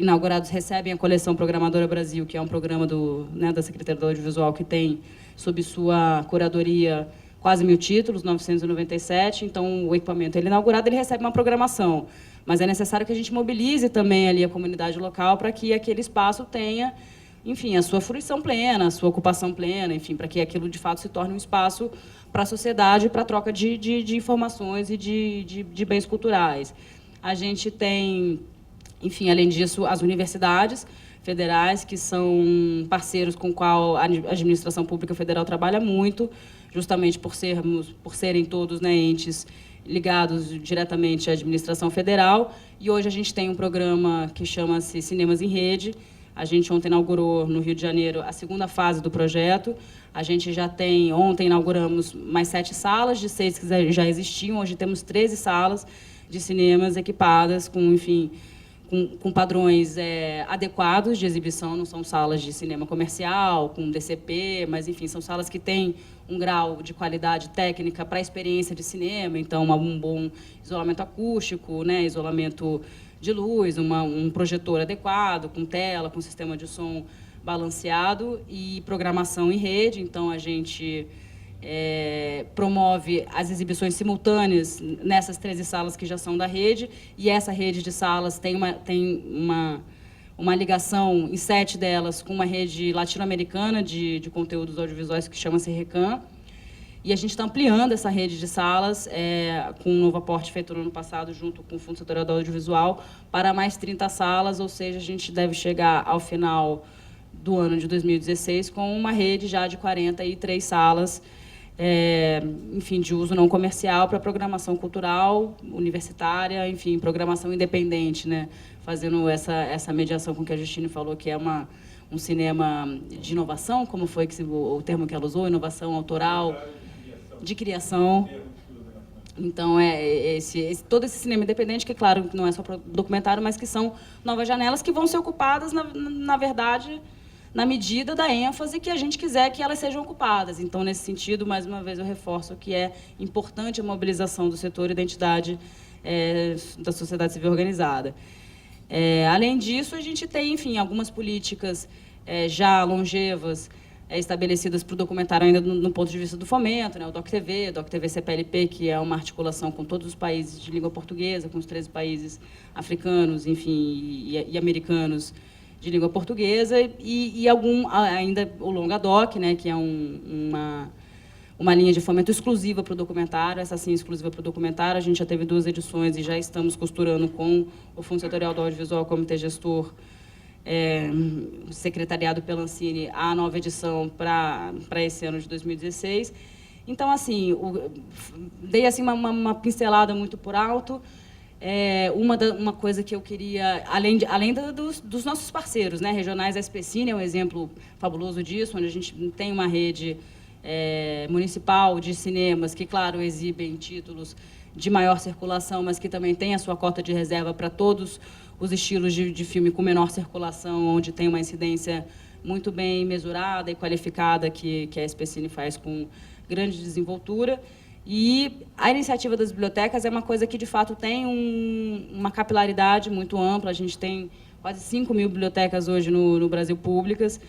inaugurados recebem a coleção Programadora Brasil, que é um programa da Secretaria do Audiovisual, que tem, sob sua curadoria, quase 1.000 títulos, 997. Então, o equipamento inaugurado, ele recebe uma programação. Mas é necessário que a gente mobilize também ali a comunidade local para que aquele espaço tenha, enfim, a sua fruição plena, a sua ocupação plena, enfim, para que aquilo, de fato, se torne um espaço para a sociedade, para a troca de informações e de bens culturais. A gente tem... Enfim, além disso, as universidades federais, que são parceiros com o qual a administração pública federal trabalha muito, justamente por serem todos, né, entes ligados diretamente à administração federal. E hoje a gente tem um programa que chama-se Cinemas em Rede. A gente ontem inaugurou, no Rio de Janeiro, a segunda fase do projeto. A gente já tem, ontem inauguramos mais 7 salas, de 6 que já existiam. Hoje temos 13 salas de cinemas equipadas com, enfim, com padrões adequados de exibição. Não são salas de cinema comercial, com DCP, mas, enfim, são salas que têm um grau de qualidade técnica para a experiência de cinema. Então, um bom isolamento acústico, né, isolamento de luz, um projetor adequado, com tela, com sistema de som balanceado e programação em rede. Então, a gente promove as exibições simultâneas nessas 13 salas que já são da rede, e essa rede de salas tem uma ligação, em 7 delas, com uma rede latino-americana de conteúdos audiovisuais que chama-se RECAM. E a gente está ampliando essa rede de salas com um novo aporte feito no ano passado, junto com o Fundo Setorial do Audiovisual, para mais 30 salas, ou seja, a gente deve chegar ao final do ano de 2016 com uma rede já de 43 salas, enfim, de uso não comercial para programação cultural, universitária, enfim, programação independente, né? Fazendo essa mediação com que a Justine falou, que é um cinema de inovação, como foi o termo que ela usou, inovação autoral, de criação. Então, todo esse cinema independente, que, claro, não é só para documentário, mas que são novas janelas que vão ser ocupadas, na verdade, na medida da ênfase que a gente quiser que elas sejam ocupadas. Então, nesse sentido, mais uma vez, eu reforço que é importante a mobilização do setor e identidade da sociedade civil organizada. Além disso, a gente tem, enfim, algumas políticas já longevas estabelecidas para o documentário ainda no ponto de vista do fomento, né? O DocTV, CPLP, que é uma articulação com todos os países de língua portuguesa, com os 13 países africanos, enfim, e americanos de língua portuguesa, e ainda o Longa Doc, né? Que é uma linha de fomento exclusiva para o documentário, essa sim exclusiva para o documentário. A gente já teve 2 edições e já estamos costurando com o Fundo Setorial do Audiovisual, Comitê Gestor, secretariado pela Ancine, a nova edição para esse ano de 2016. Então, assim, dei assim, uma pincelada muito por alto. Uma coisa que eu queria, além dos nossos parceiros, né, regionais, a SPCine é um exemplo fabuloso disso, onde a gente tem uma rede municipal de cinemas que, claro, exibem títulos de maior circulação, mas que também tem a sua cota de reserva para todos os estilos de filme com menor circulação, onde tem uma incidência muito bem mesurada e qualificada, que a SPCine faz com grande desenvoltura. E a iniciativa das bibliotecas é uma coisa que, de fato, tem uma capilaridade muito ampla. A gente tem quase 5.000 bibliotecas hoje no Brasil públicas.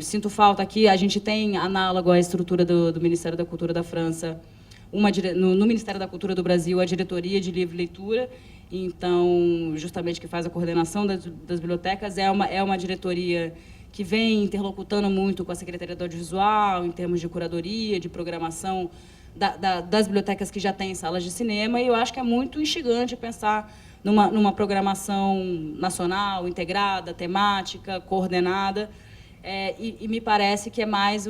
Sinto falta aqui, a gente tem, análogo à estrutura do Ministério da Cultura da França, no Ministério da Cultura do Brasil, a diretoria de livro e leitura, então, justamente, que faz a coordenação das bibliotecas, é uma diretoria que vem interlocutando muito com a Secretaria do Audiovisual, em termos de curadoria, de programação das bibliotecas que já têm salas de cinema, e eu acho que é muito instigante pensar numa programação nacional, integrada, temática, coordenada, e me parece que é mais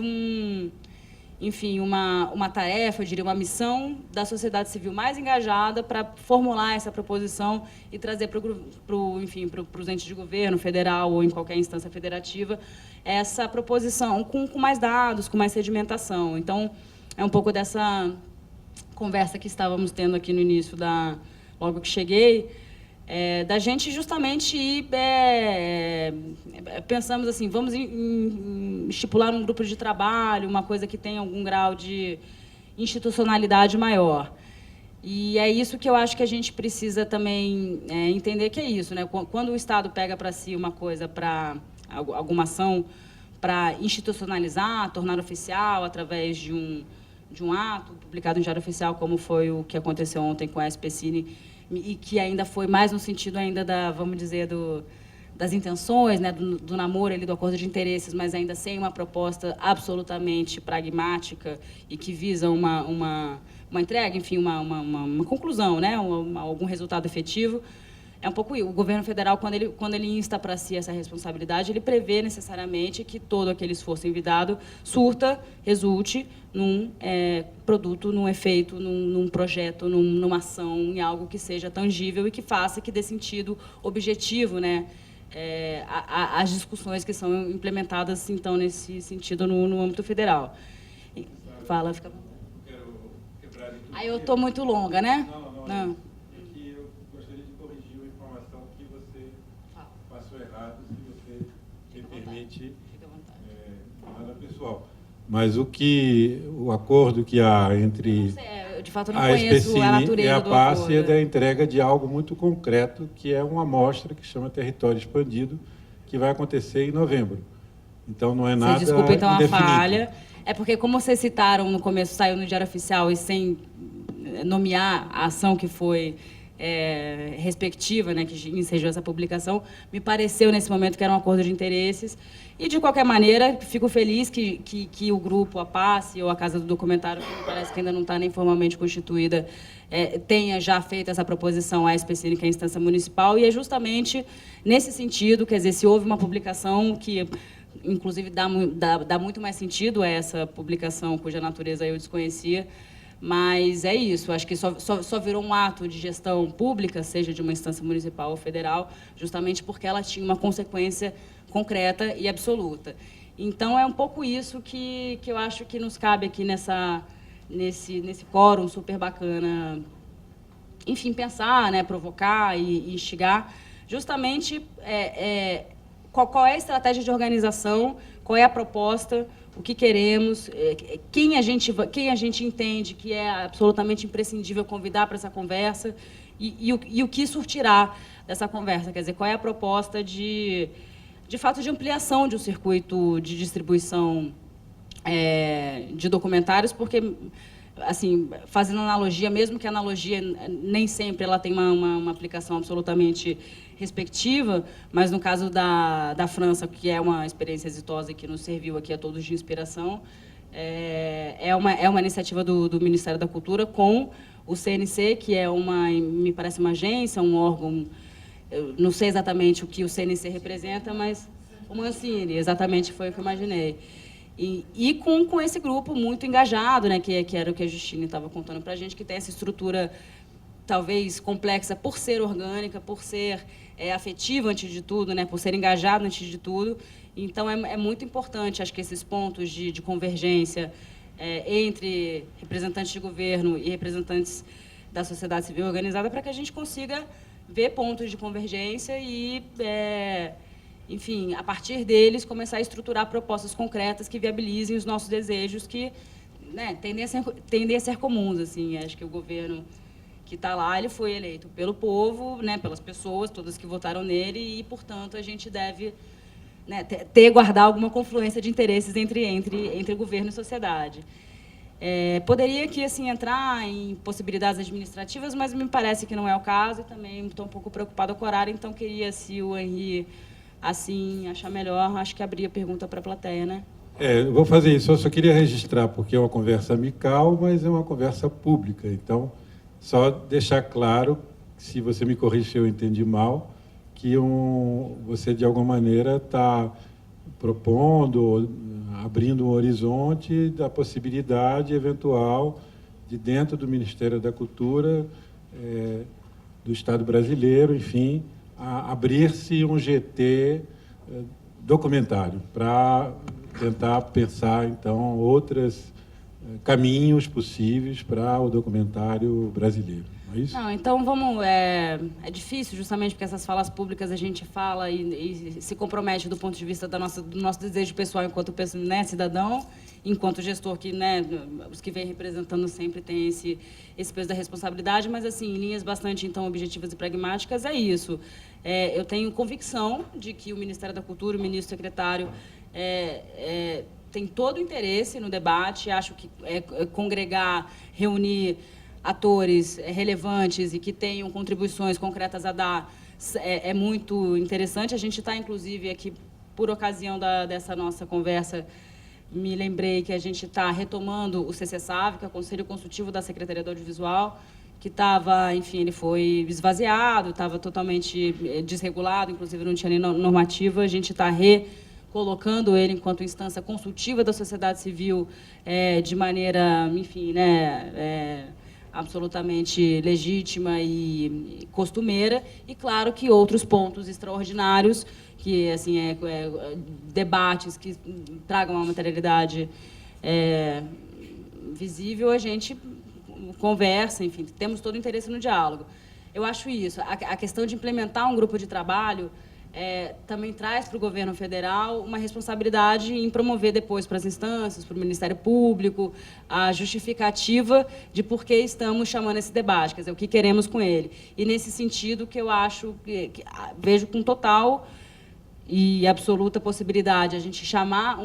enfim, uma tarefa, eu diria, uma missão da sociedade civil mais engajada para formular essa proposição e trazer para os entes de governo federal ou em qualquer instância federativa essa proposição com mais dados, com mais sedimentação. Então, é um pouco dessa conversa que estávamos tendo aqui no início, logo que cheguei, da gente justamente ir, pensamos assim, vamos estipular um grupo de trabalho, uma coisa que tenha algum grau de institucionalidade maior. E é isso que eu acho que a gente precisa também entender, que é isso, né? Quando o Estado pega para si uma coisa, alguma ação para institucionalizar, tornar oficial através de um ato publicado em Diário Oficial, como foi o que aconteceu ontem com a SPCine, e que ainda foi mais no sentido ainda vamos dizer, das intenções, né, do namoro, ali, do acordo de interesses, mas ainda sem uma proposta absolutamente pragmática e que visa uma entrega, enfim, uma conclusão, né, algum resultado efetivo. É um pouco isso. O governo federal, quando ele insta para si essa responsabilidade, ele prevê necessariamente que todo aquele esforço envidado resulte num produto, num efeito, num projeto, numa ação, em algo que seja tangível e que faça, que dê sentido objetivo, né, as discussões que são implementadas, então, nesse sentido, no âmbito federal. Fala, fica... Aí eu estou muito longa, né? Não.
É que eu gostaria de corrigir uma informação que você passou errado, se você me permite, nada pessoal. Mas o acordo que há entre
de fato, não
a
conheço a natureza
Especine e a
do
PASSE
acordo.
é da entrega de algo muito concreto, que é uma amostra que chama Território Expandido, que vai acontecer em novembro. Então, não é nada
Desculpa, então,
indefinido.
a falha. É porque, como vocês citaram no começo, saiu no Diário Oficial e sem nomear a ação que foi respectiva, né, que ensejou essa publicação, me pareceu, nesse momento, que era um acordo de interesses. E, de qualquer maneira, fico feliz que o grupo, a PASSE ou a Casa do Documentário, que me parece que ainda não está nem formalmente constituída, tenha já feito essa proposição à Especine, que é a instância municipal, e é justamente nesse sentido, quer dizer, se houve uma publicação que, inclusive, dá muito mais sentido a essa publicação, cuja natureza eu desconhecia, mas é isso, acho que só virou um ato de gestão pública, seja de uma instância municipal ou federal, justamente porque ela tinha uma consequência concreta e absoluta. Então, é um pouco isso que eu acho que nos cabe aqui nesse quórum super bacana, enfim, pensar, né, provocar e instigar, justamente qual é a estratégia de organização, qual é a proposta, o que queremos, quem a gente entende que é absolutamente imprescindível convidar para essa conversa e o que surtirá dessa conversa. Quer dizer, qual é a proposta de fato, de ampliação de um circuito de distribuição de documentários, porque, assim, fazendo analogia, mesmo que a analogia nem sempre ela tem uma aplicação absolutamente respectiva, mas no caso da França, que é uma experiência exitosa e que nos serviu aqui a todos de inspiração, é uma iniciativa do Ministério da Cultura com o CNC, que me parece uma agência, um órgão. Eu não sei exatamente o que o CNC representa, mas o Mancini, exatamente, foi o que eu imaginei. E com esse grupo muito engajado, né, que era o que a Justine estava contando para a gente, que tem essa estrutura talvez complexa por ser orgânica, por ser afetiva antes de tudo, né, por ser engajado antes de tudo. Então, é muito importante, acho que esses pontos de convergência entre representantes de governo e representantes da sociedade civil organizada, para que a gente consiga ver pontos de convergência e, enfim, a partir deles, começar a estruturar propostas concretas que viabilizem os nossos desejos, que, né, tendem a ser comuns. Assim. Acho que o governo que está lá, ele foi eleito pelo povo, né, pelas pessoas, todas que votaram nele, e, portanto, a gente deve, né, guardar alguma confluência de interesses entre governo e sociedade. Poderia aqui, assim, entrar em possibilidades administrativas, mas me parece que não é o caso, e também estou um pouco preocupada com o horário, então queria, se o Henri, assim, achar melhor, acho que abrir a pergunta para a plateia, né?
Eu vou fazer isso, eu só queria registrar, porque é uma conversa amical, mas é uma conversa pública, então, só deixar claro, se você me corrige se eu entendi mal, que você, de alguma maneira, está propondo, abrindo um horizonte da possibilidade eventual de, dentro do Ministério da Cultura, do Estado brasileiro, enfim, abrir-se um GT documentário para tentar pensar, então, outros caminhos possíveis para o documentário brasileiro. É isso?
Não, então vamos... É difícil, justamente porque essas falas públicas a gente fala e se compromete do ponto de vista do nosso desejo pessoal enquanto, né, cidadão, enquanto gestor, que, né, os que vêm representando sempre têm esse peso da responsabilidade, mas, assim, em linhas bastante, então, objetivas e pragmáticas, é isso. Eu tenho convicção de que o Ministério da Cultura, o ministro secretário, tem todo o interesse no debate, acho que congregar, reunir atores relevantes e que tenham contribuições concretas a dar é muito interessante. A gente está, inclusive, aqui, por ocasião dessa nossa conversa, me lembrei que a gente está retomando o CCSAV, que é o Conselho Consultivo da Secretaria do Audiovisual, que estava, enfim, ele foi esvaziado, estava totalmente desregulado, inclusive não tinha nem normativa. A gente está recolocando ele enquanto instância consultiva da sociedade civil de maneira, enfim, né, absolutamente legítima e costumeira, e claro que outros pontos extraordinários, que assim debates que tragam uma materialidade visível, a gente conversa, enfim, temos todo o interesse no diálogo. Eu acho isso. A questão de implementar um grupo de trabalho também traz para o governo federal uma responsabilidade em promover depois para as instâncias, para o Ministério Público, a justificativa de por que estamos chamando esse debate, quer dizer, o que queremos com ele. E, nesse sentido, que eu acho, que vejo com total e absoluta possibilidade a gente chamar,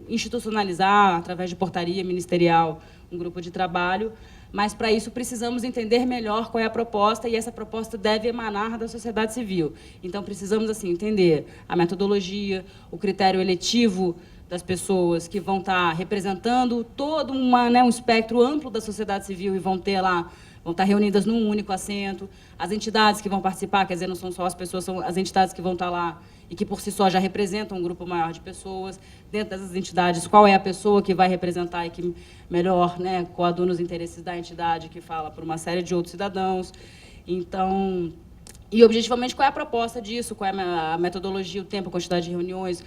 institucionalizar, através de portaria ministerial, um grupo de trabalho, mas, para isso, precisamos entender melhor qual é a proposta, e essa proposta deve emanar da sociedade civil. Então, precisamos assim, entender a metodologia, o critério eletivo das pessoas que vão estar representando todo um espectro amplo da sociedade civil e vão estar reunidas num único assento, as entidades que vão participar, quer dizer, não são só as pessoas, são as entidades que vão estar lá e que, por si só, já representam um grupo maior de pessoas. Dentro dessas entidades, qual é a pessoa que vai representar e que melhor coaduna os interesses da entidade, que fala por uma série de outros cidadãos. Então, e, objetivamente, qual é a proposta disso, qual é a metodologia, o tempo, a quantidade de reuniões,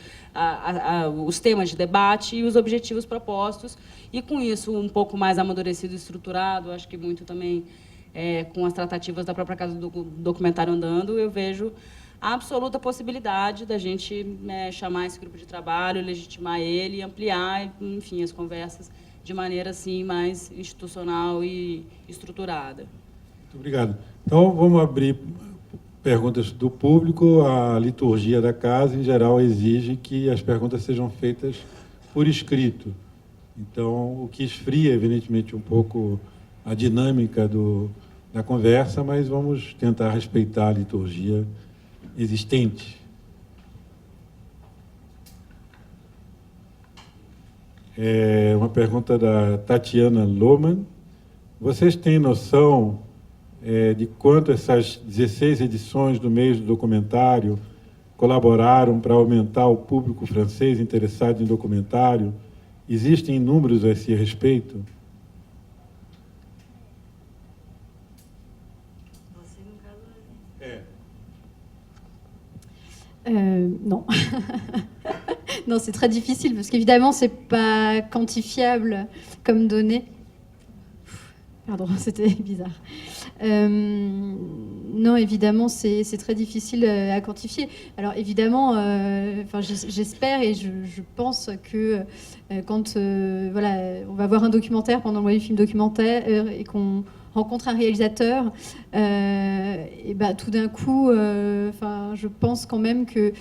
os temas de debate e os objetivos propostos. E, com isso, um pouco mais amadurecido e estruturado, acho que muito também com as tratativas da própria Casa do Documentário andando, eu vejo a absoluta possibilidade da gente chamar esse grupo de trabalho, legitimar ele e ampliar, enfim, as conversas de maneira assim mais institucional e estruturada.
Muito obrigado. Então, vamos abrir perguntas do público. A liturgia da casa, em geral, exige que as perguntas sejam feitas por escrito. Então, o que esfria, evidentemente, um pouco a dinâmica da conversa, mas vamos tentar respeitar a liturgia existente. Uma pergunta da Tatiana Lohmann. Vocês têm noção de quanto essas 16 edições do mês do documentário colaboraram para aumentar o público francês interessado em documentário? Existem números a esse respeito?
Non. Non, c'est très difficile parce qu'évidemment, c'est pas quantifiable comme données. Pardon, c'était bizarre. Non, évidemment, c'est très difficile à quantifier. Alors, évidemment, j'espère et je pense que quand on va voir un documentaire pendant le mois du film documentaire et qu'on rencontre un réalisateur, et tout d'un coup, je pense quand même que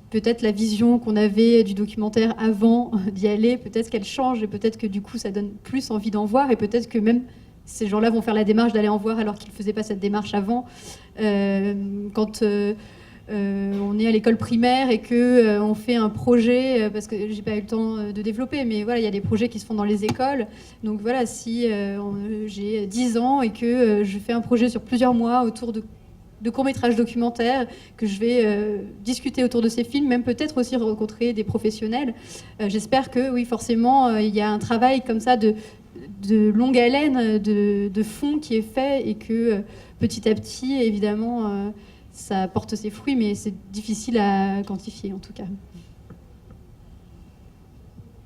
peut-être la vision qu'on avait du documentaire avant d'y aller, peut-être qu'elle change et peut-être que du coup ça donne plus envie d'en voir et peut-être que même ces gens-là vont faire la démarche d'aller en voir alors qu'ils ne faisaient pas cette démarche avant. Quand on est à l'école primaire et qu'on fait un projet, parce que j'ai pas eu le temps de développer, mais voilà, il y a des projets qui se font dans les écoles. Donc voilà, si j'ai 10 ans et que je fais un projet sur plusieurs mois autour de courts-métrages documentaires, que je vais discuter autour de ces films, même peut-être aussi rencontrer des professionnels. J'espère que, oui, forcément, il y a un travail comme ça de longue haleine, de fond qui est fait et que petit à petit, évidemment, ça porte ses fruits, mais c'est difficile à quantifier, en tout cas.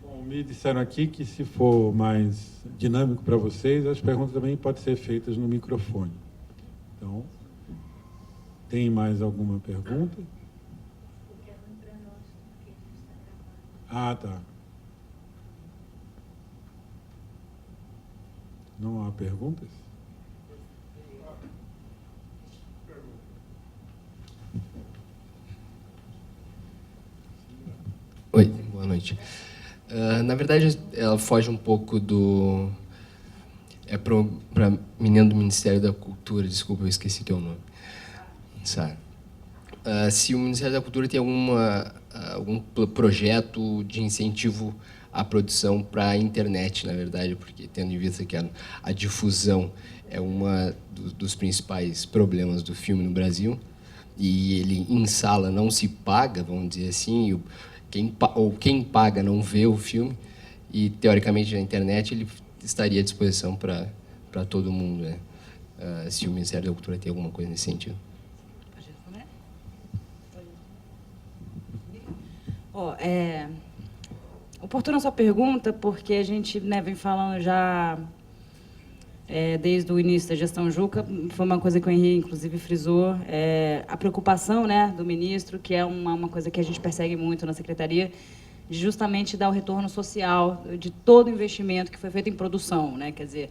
Bom, me disseram aqui que, se for mais dinâmico para vocês, as perguntas também podem ser feitas no microfone. Então, tem mais alguma pergunta? Ah, tá. Não há perguntas?
Oi, boa noite. Na verdade, ela foge um pouco do... para menino do Ministério da Cultura, desculpa, eu esqueci teu nome. Sabe? Se o Ministério da Cultura tem algum projeto de incentivo à produção para a internet, na verdade, porque tendo em vista que a difusão é dos principais problemas do filme no Brasil, e ele em sala não se paga, vamos dizer assim, quem paga não vê o filme, e teoricamente na internet ele estaria à disposição para para todo mundo, né? Se o Ministério da Cultura tem alguma coisa nesse sentido.
Oportuna a sua pergunta, porque a gente, né, vem falando já desde o início da gestão Juca, foi uma coisa que o Henri, inclusive, frisou, a preocupação, né, do ministro, que é uma coisa que a gente persegue muito na Secretaria, de justamente dar o retorno social de todo o investimento que foi feito em produção, né, quer dizer,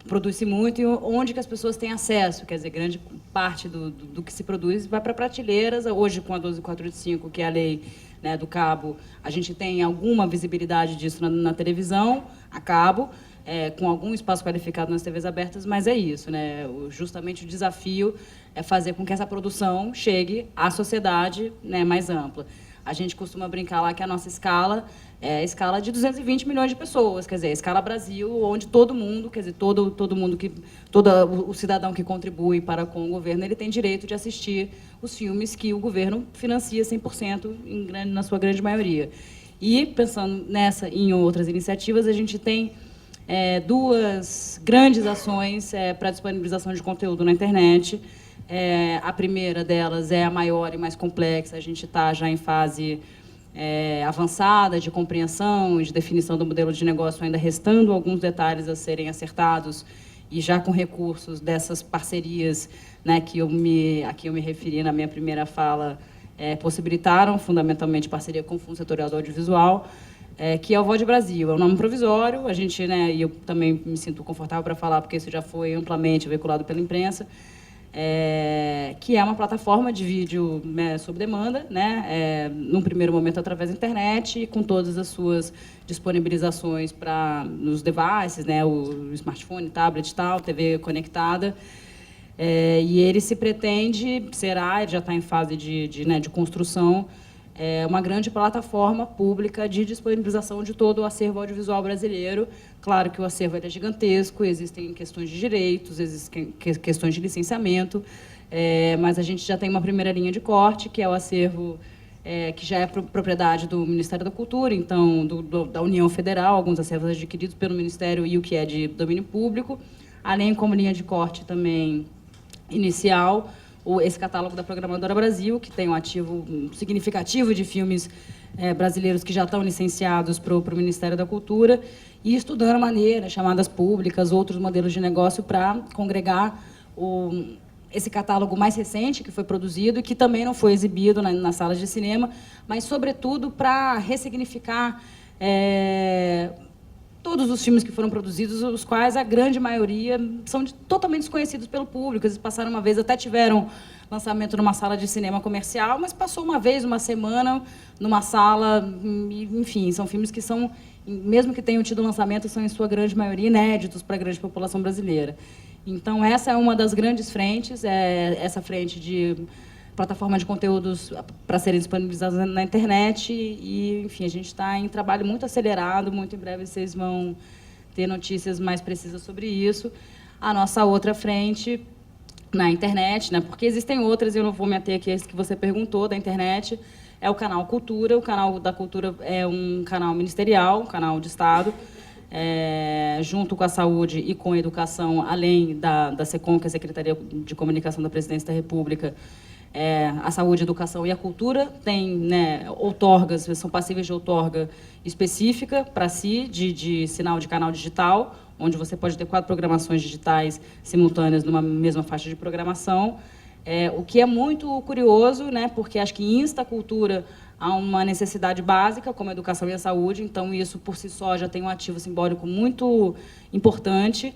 produz-se muito e onde que as pessoas têm acesso, quer dizer, grande parte do que se produz vai para prateleiras. Hoje, com a 12485, que é a lei, né, do cabo, a gente tem alguma visibilidade disso na televisão, a cabo, com algum espaço qualificado nas TVs abertas, mas é isso, né? Justamente o desafio é fazer com que essa produção chegue à sociedade, né, mais ampla. A gente costuma brincar lá que a nossa escala é a escala de 220 milhões de pessoas, quer dizer, a escala Brasil, onde todo mundo, quer dizer, todo mundo todo o cidadão que contribui para com o governo, ele tem direito de assistir os filmes que o governo financia 100%, na sua grande maioria. E, pensando nessa e em outras iniciativas, a gente tem duas grandes ações para disponibilização de conteúdo na internet. A primeira delas é a maior e mais complexa. A gente está já em fase avançada de compreensão e de definição do modelo de negócio, ainda restando alguns detalhes a serem acertados, e já com recursos dessas parcerias, né, que a que eu me referi na minha primeira fala, possibilitaram, fundamentalmente, parceria com o Fundo Setorial do Audiovisual, que é o VOD Brasil. É um nome provisório, a gente, né, e eu também me sinto confortável para falar, porque isso já foi amplamente veiculado pela imprensa, que é uma plataforma de vídeo, né, sob demanda, né, num primeiro momento através da internet, com todas as suas disponibilizações nos devices, né, o smartphone, tablet e tal, TV conectada. E ele se pretende, ele já está em fase de construção, uma grande plataforma pública de disponibilização de todo o acervo audiovisual brasileiro. Claro que o acervo é gigantesco, existem questões de direitos, existem questões de licenciamento, mas a gente já tem uma primeira linha de corte, que é o acervo que já é propriedade do Ministério da Cultura, então da União Federal, alguns acervos adquiridos pelo Ministério e o que é de domínio público, além como linha de corte também inicial, esse catálogo da Programadora Brasil, que tem um ativo significativo de filmes brasileiros que já estão licenciados para o Ministério da Cultura, e estudando maneiras, chamadas públicas, outros modelos de negócio para congregar esse catálogo mais recente que foi produzido e que também não foi exibido nas salas de cinema, mas, sobretudo, para ressignificar todos os filmes que foram produzidos, os quais a grande maioria são totalmente desconhecidos pelo público. Eles passaram uma vez, até tiveram lançamento numa sala de cinema comercial, mas passou uma vez, uma semana, numa sala, enfim, são filmes que são, mesmo que tenham tido lançamento, são, em sua grande maioria, inéditos para a grande população brasileira. Então, essa é uma das grandes frentes, essa frente de plataforma de conteúdos para serem disponibilizados na internet e, enfim, a gente está em trabalho muito acelerado, muito em breve vocês vão ter notícias mais precisas sobre isso. A nossa outra frente na internet, né, porque existem outras, eu não vou me ater aqui a esse que você perguntou, da internet, é o canal Cultura. O canal da Cultura é um canal ministerial, um canal de Estado, junto com a Saúde e com a Educação, além da SECOM, que é a Secretaria de Comunicação da Presidência da República. A Saúde, a Educação e a Cultura tem, né, outorgas, são passíveis de outorga específica para si, de sinal de canal digital, onde você pode ter 4 programações digitais simultâneas numa mesma faixa de programação, o que é muito curioso, né, porque acho que insta a cultura a uma necessidade básica, como a educação e a saúde, então isso, por si só, já tem um ativo simbólico muito importante,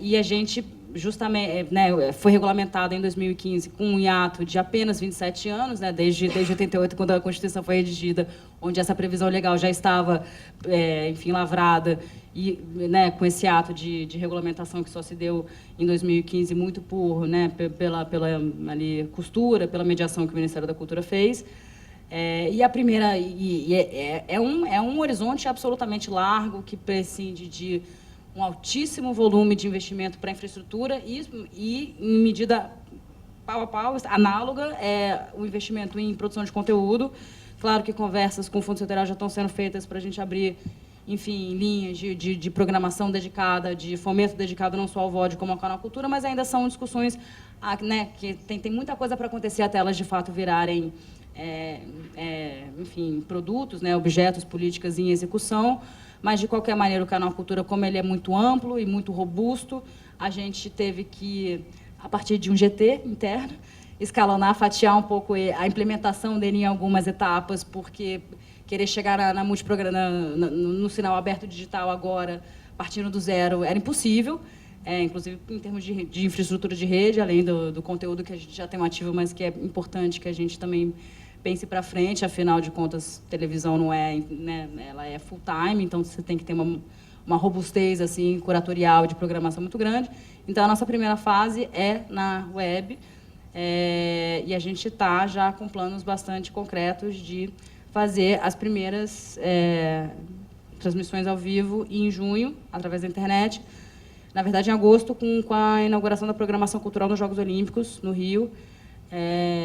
e a gente justamente, né, foi regulamentada em 2015 com um hiato de apenas 27 anos, né, desde 88, quando a Constituição foi redigida, onde essa previsão legal já estava, enfim, lavrada, e, né, com esse ato de regulamentação que só se deu em 2015, muito por, né, pela ali, costura, pela mediação que o Ministério da Cultura fez. E a primeira... é um horizonte absolutamente largo, que prescinde de um altíssimo volume de investimento para infraestrutura e, em medida pau a pau, análoga, o investimento em produção de conteúdo. Claro que conversas com o Fundo Setorial já estão sendo feitas para a gente abrir enfim, linhas de programação dedicada, de fomento dedicado não só ao VOD como ao Canal Cultura, mas ainda são discussões, né, que tem muita coisa para acontecer até elas de fato virarem, enfim, produtos, né, objetos, políticas em execução. Mas, de qualquer maneira, o Canal Cultura, como ele é muito amplo e muito robusto, a gente teve que, a partir de um GT interno, escalonar, fatiar um pouco a implementação dele em algumas etapas, porque querer chegar no sinal aberto digital agora, partindo do zero, era impossível, inclusive em termos de infraestrutura de rede, além do conteúdo que a gente já tem um ativo, mas que é importante que a gente também pense para frente. Afinal de contas, televisão não é, né, ela é full time, então você tem que ter uma robustez assim curatorial de programação muito grande. Então a nossa primeira fase é na web, e a gente está já com planos bastante concretos de fazer as primeiras transmissões ao vivo em junho, através da internet. Na verdade, em agosto, com a inauguração da programação cultural nos Jogos Olímpicos, no Rio.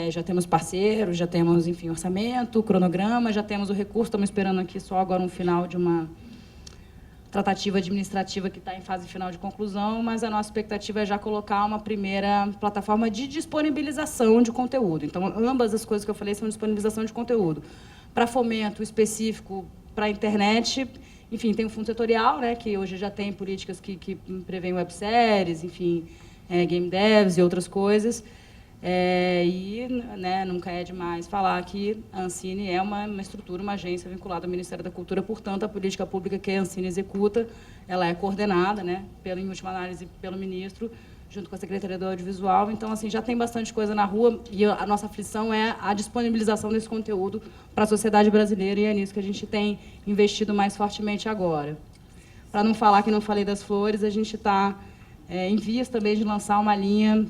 Já temos parceiros, já temos, enfim, orçamento, cronograma, já temos o recurso. Estamos esperando aqui só agora um final de uma tratativa administrativa que está em fase final de conclusão, mas a nossa expectativa é já colocar uma primeira plataforma de disponibilização de conteúdo. Então, ambas as coisas que eu falei são disponibilização de conteúdo. Para fomento específico para a internet, enfim, tem um fundo setorial, né, que hoje já tem políticas que prevêem webséries, enfim, game devs e outras coisas. E, né, nunca é demais falar que a Ancine é uma estrutura, uma agência vinculada ao Ministério da Cultura, portanto, a política pública que a Ancine executa, ela é coordenada, né, em última análise, pelo ministro, junto com a Secretaria do Audiovisual. Então, assim, já tem bastante coisa na rua e a nossa aflição é a disponibilização desse conteúdo para a sociedade brasileira, e é nisso que a gente tem investido mais fortemente agora. Para não falar que não falei das flores, a gente está em vias também de lançar uma linha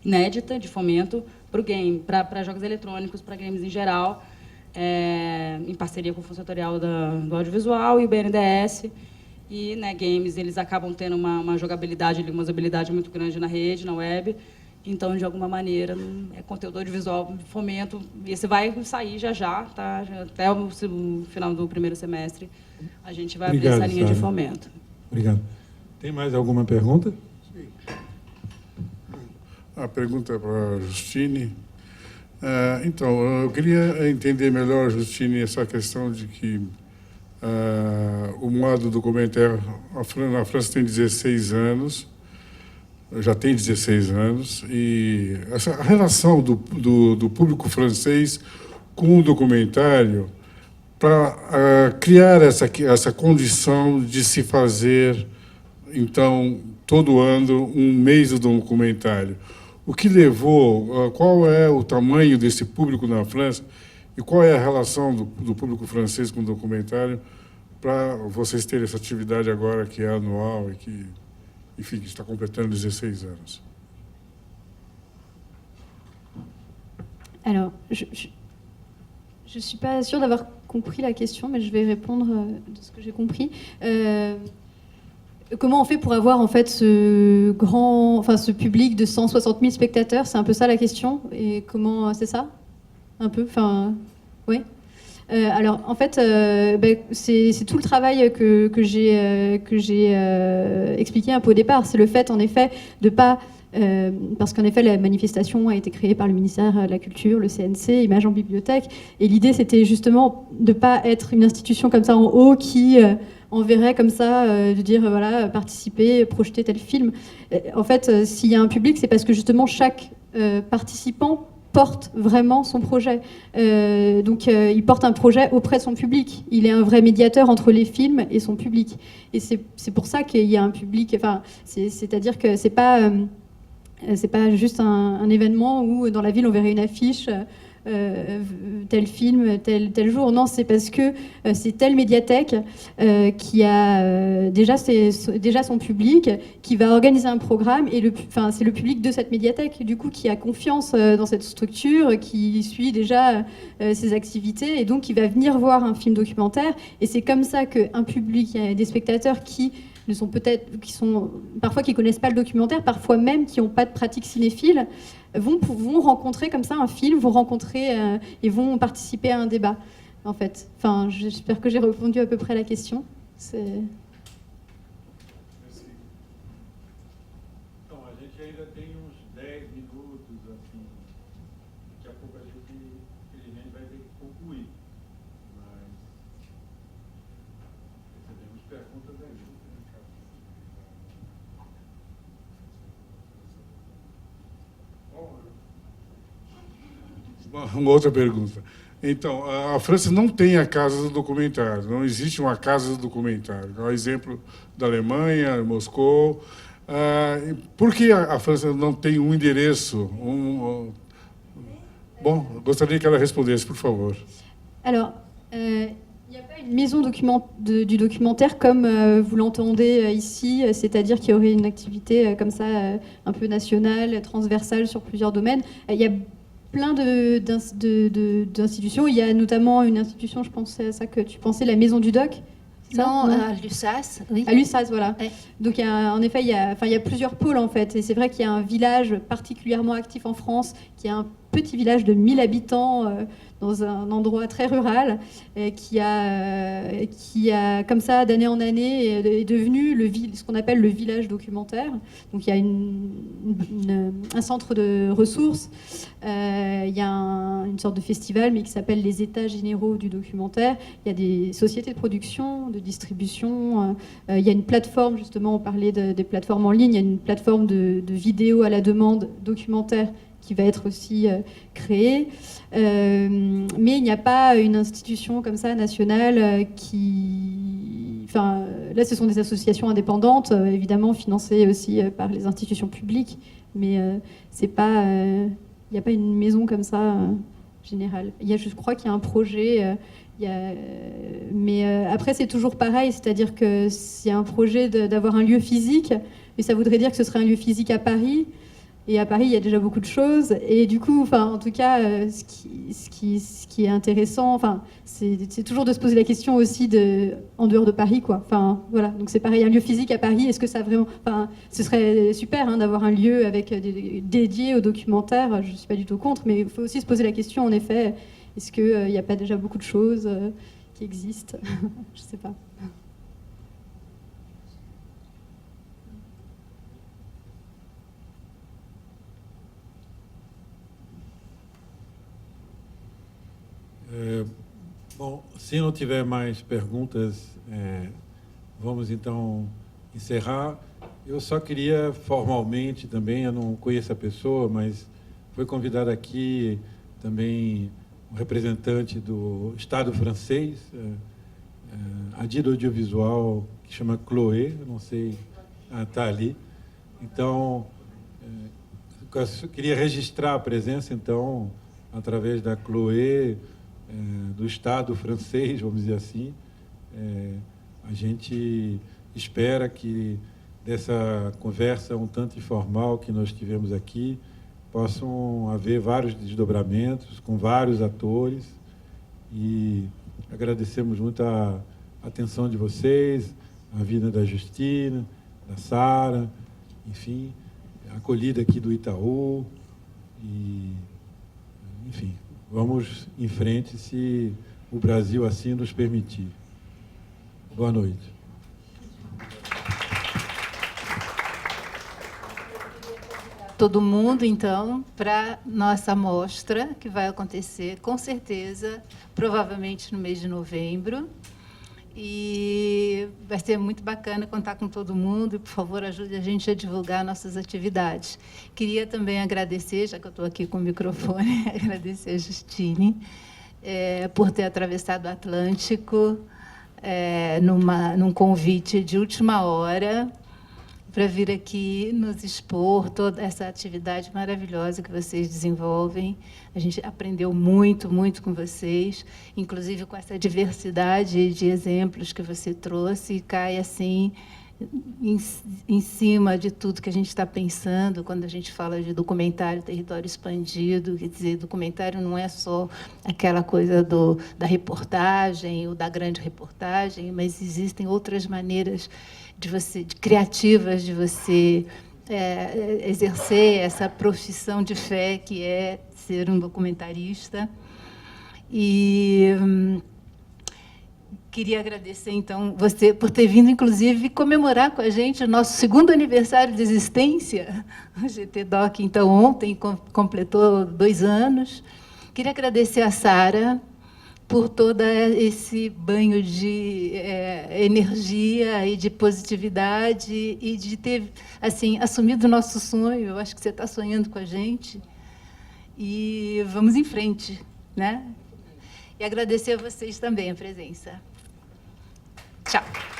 inédita de fomento para o game, para jogos eletrônicos, para games em geral, em parceria com o Fundo Setorial do Audiovisual e o BNDES. E, né, games, eles acabam tendo uma jogabilidade, uma usabilidade muito grande na rede, na web. Então, de alguma maneira, é conteúdo audiovisual, fomento. E esse vai sair já, tá? Até o final do primeiro semestre, a gente vai abrir essa linha de fomento.
Obrigado. Tem mais alguma pergunta?
A pergunta é para a Justine. Então, eu queria entender melhor, Justine, essa questão de que o modo documentário, na França tem 16 anos, já tem 16 anos, e a relação do público francês com o documentário para criar essa condição de se fazer, então, todo ano, um mês do documentário. O que levou, qual é o tamanho desse público na França e qual é a relação do público francês com o documentário para vocês terem essa atividade agora que é anual e que, enfim, que está completando 16 anos?
Alors, je suis pas sûre d'avoir compris la question, mais je vais répondre de ce que j'ai compris. Comment on fait pour avoir en fait ce public de 160 000 spectateurs? C'est un peu ça la question. Et comment, c'est ça? Un peu, enfin, oui. Alors, en fait, c'est tout le travail que j'ai expliqué un peu au départ. C'est le fait, en effet, de pas... parce qu'en effet, la manifestation a été créée par le ministère de la Culture, le CNC, Images en Bibliothèque. Et l'idée, c'était justement de ne pas être une institution comme ça en haut qui enverrait comme ça, de dire, voilà, participer, projeter tel film. En fait, s'il y a un public, c'est parce que justement, chaque participant porte vraiment son projet. Donc, il porte un projet auprès de son public. Il est un vrai médiateur entre les films et son public. Et c'est pour ça qu'il y a un public... Enfin, c'est-à-dire que c'est pas juste un événement où dans la ville on verrait une affiche, tel film, tel jour. Non, c'est parce que c'est telle médiathèque qui a déjà son public, qui va organiser un programme, et c'est le public de cette médiathèque, du coup, qui a confiance dans cette structure, qui suit déjà ses activités, et donc qui va venir voir un film documentaire. Et c'est comme ça qu'un public, des spectateurs qui parfois qui connaissent pas le documentaire, parfois même qui n'ont pas de pratique cinéphile, vont rencontrer comme ça un film, vont rencontrer et vont participer à un débat, en fait. Enfin, j'espère que j'ai répondu à peu près à la question. C'est...
Então, a gente ainda tem uns 10 minutos, assim. Daqui a pouco a gente, infelizmente, vai ter que concluir. Mas recebemos perguntas aí.
Uma outra pergunta. Então, a França não tem a Casa do Documentário, não existe uma Casa do Documentário. É o exemplo da Alemanha, Moscou. Por que a França não tem um endereço? Bon, gostaria que ela respondesse, por favor.
Alors, il n'y a pas une maison du documentaire comme vous l'entendez ici, c'est-à-dire qu'il y aurait une activité comme ça, un peu nationale, transversale sur plusieurs domaines. Il y a plein d'institutions. Il y a notamment une institution, je pensais à ça que tu pensais, la Maison du Doc.
Non, à l'USAS, oui.
À l'USAS, voilà.
Ouais.
Donc, en effet, il y a plusieurs pôles, en fait. Et c'est vrai qu'il y a un village particulièrement actif en France, qui est un petit village de 1000 habitants dans un endroit très rural, qui a, comme ça, d'année en année, est devenu ce qu'on appelle le village documentaire. Donc, il y a un centre de ressources, il y a une sorte de festival, mais qui s'appelle les États généraux du documentaire. Il y a des sociétés de production, de distribution. Il y a une plateforme, justement, on parlait des plateformes en ligne, il y a une plateforme de vidéos à la demande documentaire qui va être aussi créée. Mais il n'y a pas une institution comme ça, nationale, qui... Enfin, là, ce sont des associations indépendantes, évidemment financées aussi par les institutions publiques, mais c'est pas... il n'y a pas une maison comme ça générale. Je crois qu'il y a un projet... mais après, c'est toujours pareil, c'est-à-dire que c'est un projet d'avoir un lieu physique, mais ça voudrait dire que ce serait un lieu physique à Paris. Et à Paris, il y a déjà beaucoup de choses. Et du coup, en tout cas, ce qui est intéressant, c'est toujours de se poser la question aussi en dehors de Paris, quoi. Voilà. Donc c'est pareil, un lieu physique à Paris. Est-ce que ça vraiment, ce serait super d'avoir un lieu dédié au documentaire. Je suis pas du tout contre, mais il faut aussi se poser la question, en effet, est-ce qu'il n'y a pas déjà beaucoup de choses qui existent? Je sais pas.
Bom, se não tiver mais perguntas, vamos então encerrar. Eu só queria formalmente também, eu não conheço a pessoa, mas foi convidado aqui também um representante do Estado francês, a Dido Audiovisual, que chama Chloé, eu não sei, está ali. Então, eu queria registrar a presença, então, através da Chloé, do Estado francês, vamos dizer assim. A gente espera que dessa conversa um tanto informal que nós tivemos aqui possam haver vários desdobramentos com vários atores, e agradecemos muito a atenção de vocês, a vinda da Justina, da Sara, enfim, a acolhida aqui do Itaú, e enfim, vamos em frente se o Brasil assim nos permitir. Boa noite.
Todo mundo, então, para nossa mostra, que vai acontecer, com certeza, provavelmente no mês de novembro. E vai ser muito bacana contar com todo mundo. E, por favor, ajude a gente a divulgar nossas atividades. Queria também agradecer, já que eu estou aqui com o microfone, agradecer a Justine por ter atravessado o Atlântico num convite de última hora para vir aqui nos expor toda essa atividade maravilhosa que vocês desenvolvem. A gente aprendeu muito, muito com vocês, inclusive com essa diversidade de exemplos que você trouxe, e cai assim em cima de tudo que a gente está pensando quando a gente fala de documentário território expandido. Quer dizer, documentário não é só aquela coisa da reportagem ou da grande reportagem, mas existem outras maneiras criativas de você exercer essa profissão de fé que é ser um documentarista. E queria agradecer, então, você por ter vindo, inclusive, comemorar com a gente o nosso 2º aniversário de existência. O GTDoc, então, ontem completou 2 anos. Queria agradecer a Sara por todo esse banho de energia e de positividade e de ter assim, assumido o nosso sonho. Eu acho que você está sonhando com a gente. E vamos em frente, né? E agradecer a vocês também a presença. Tchau.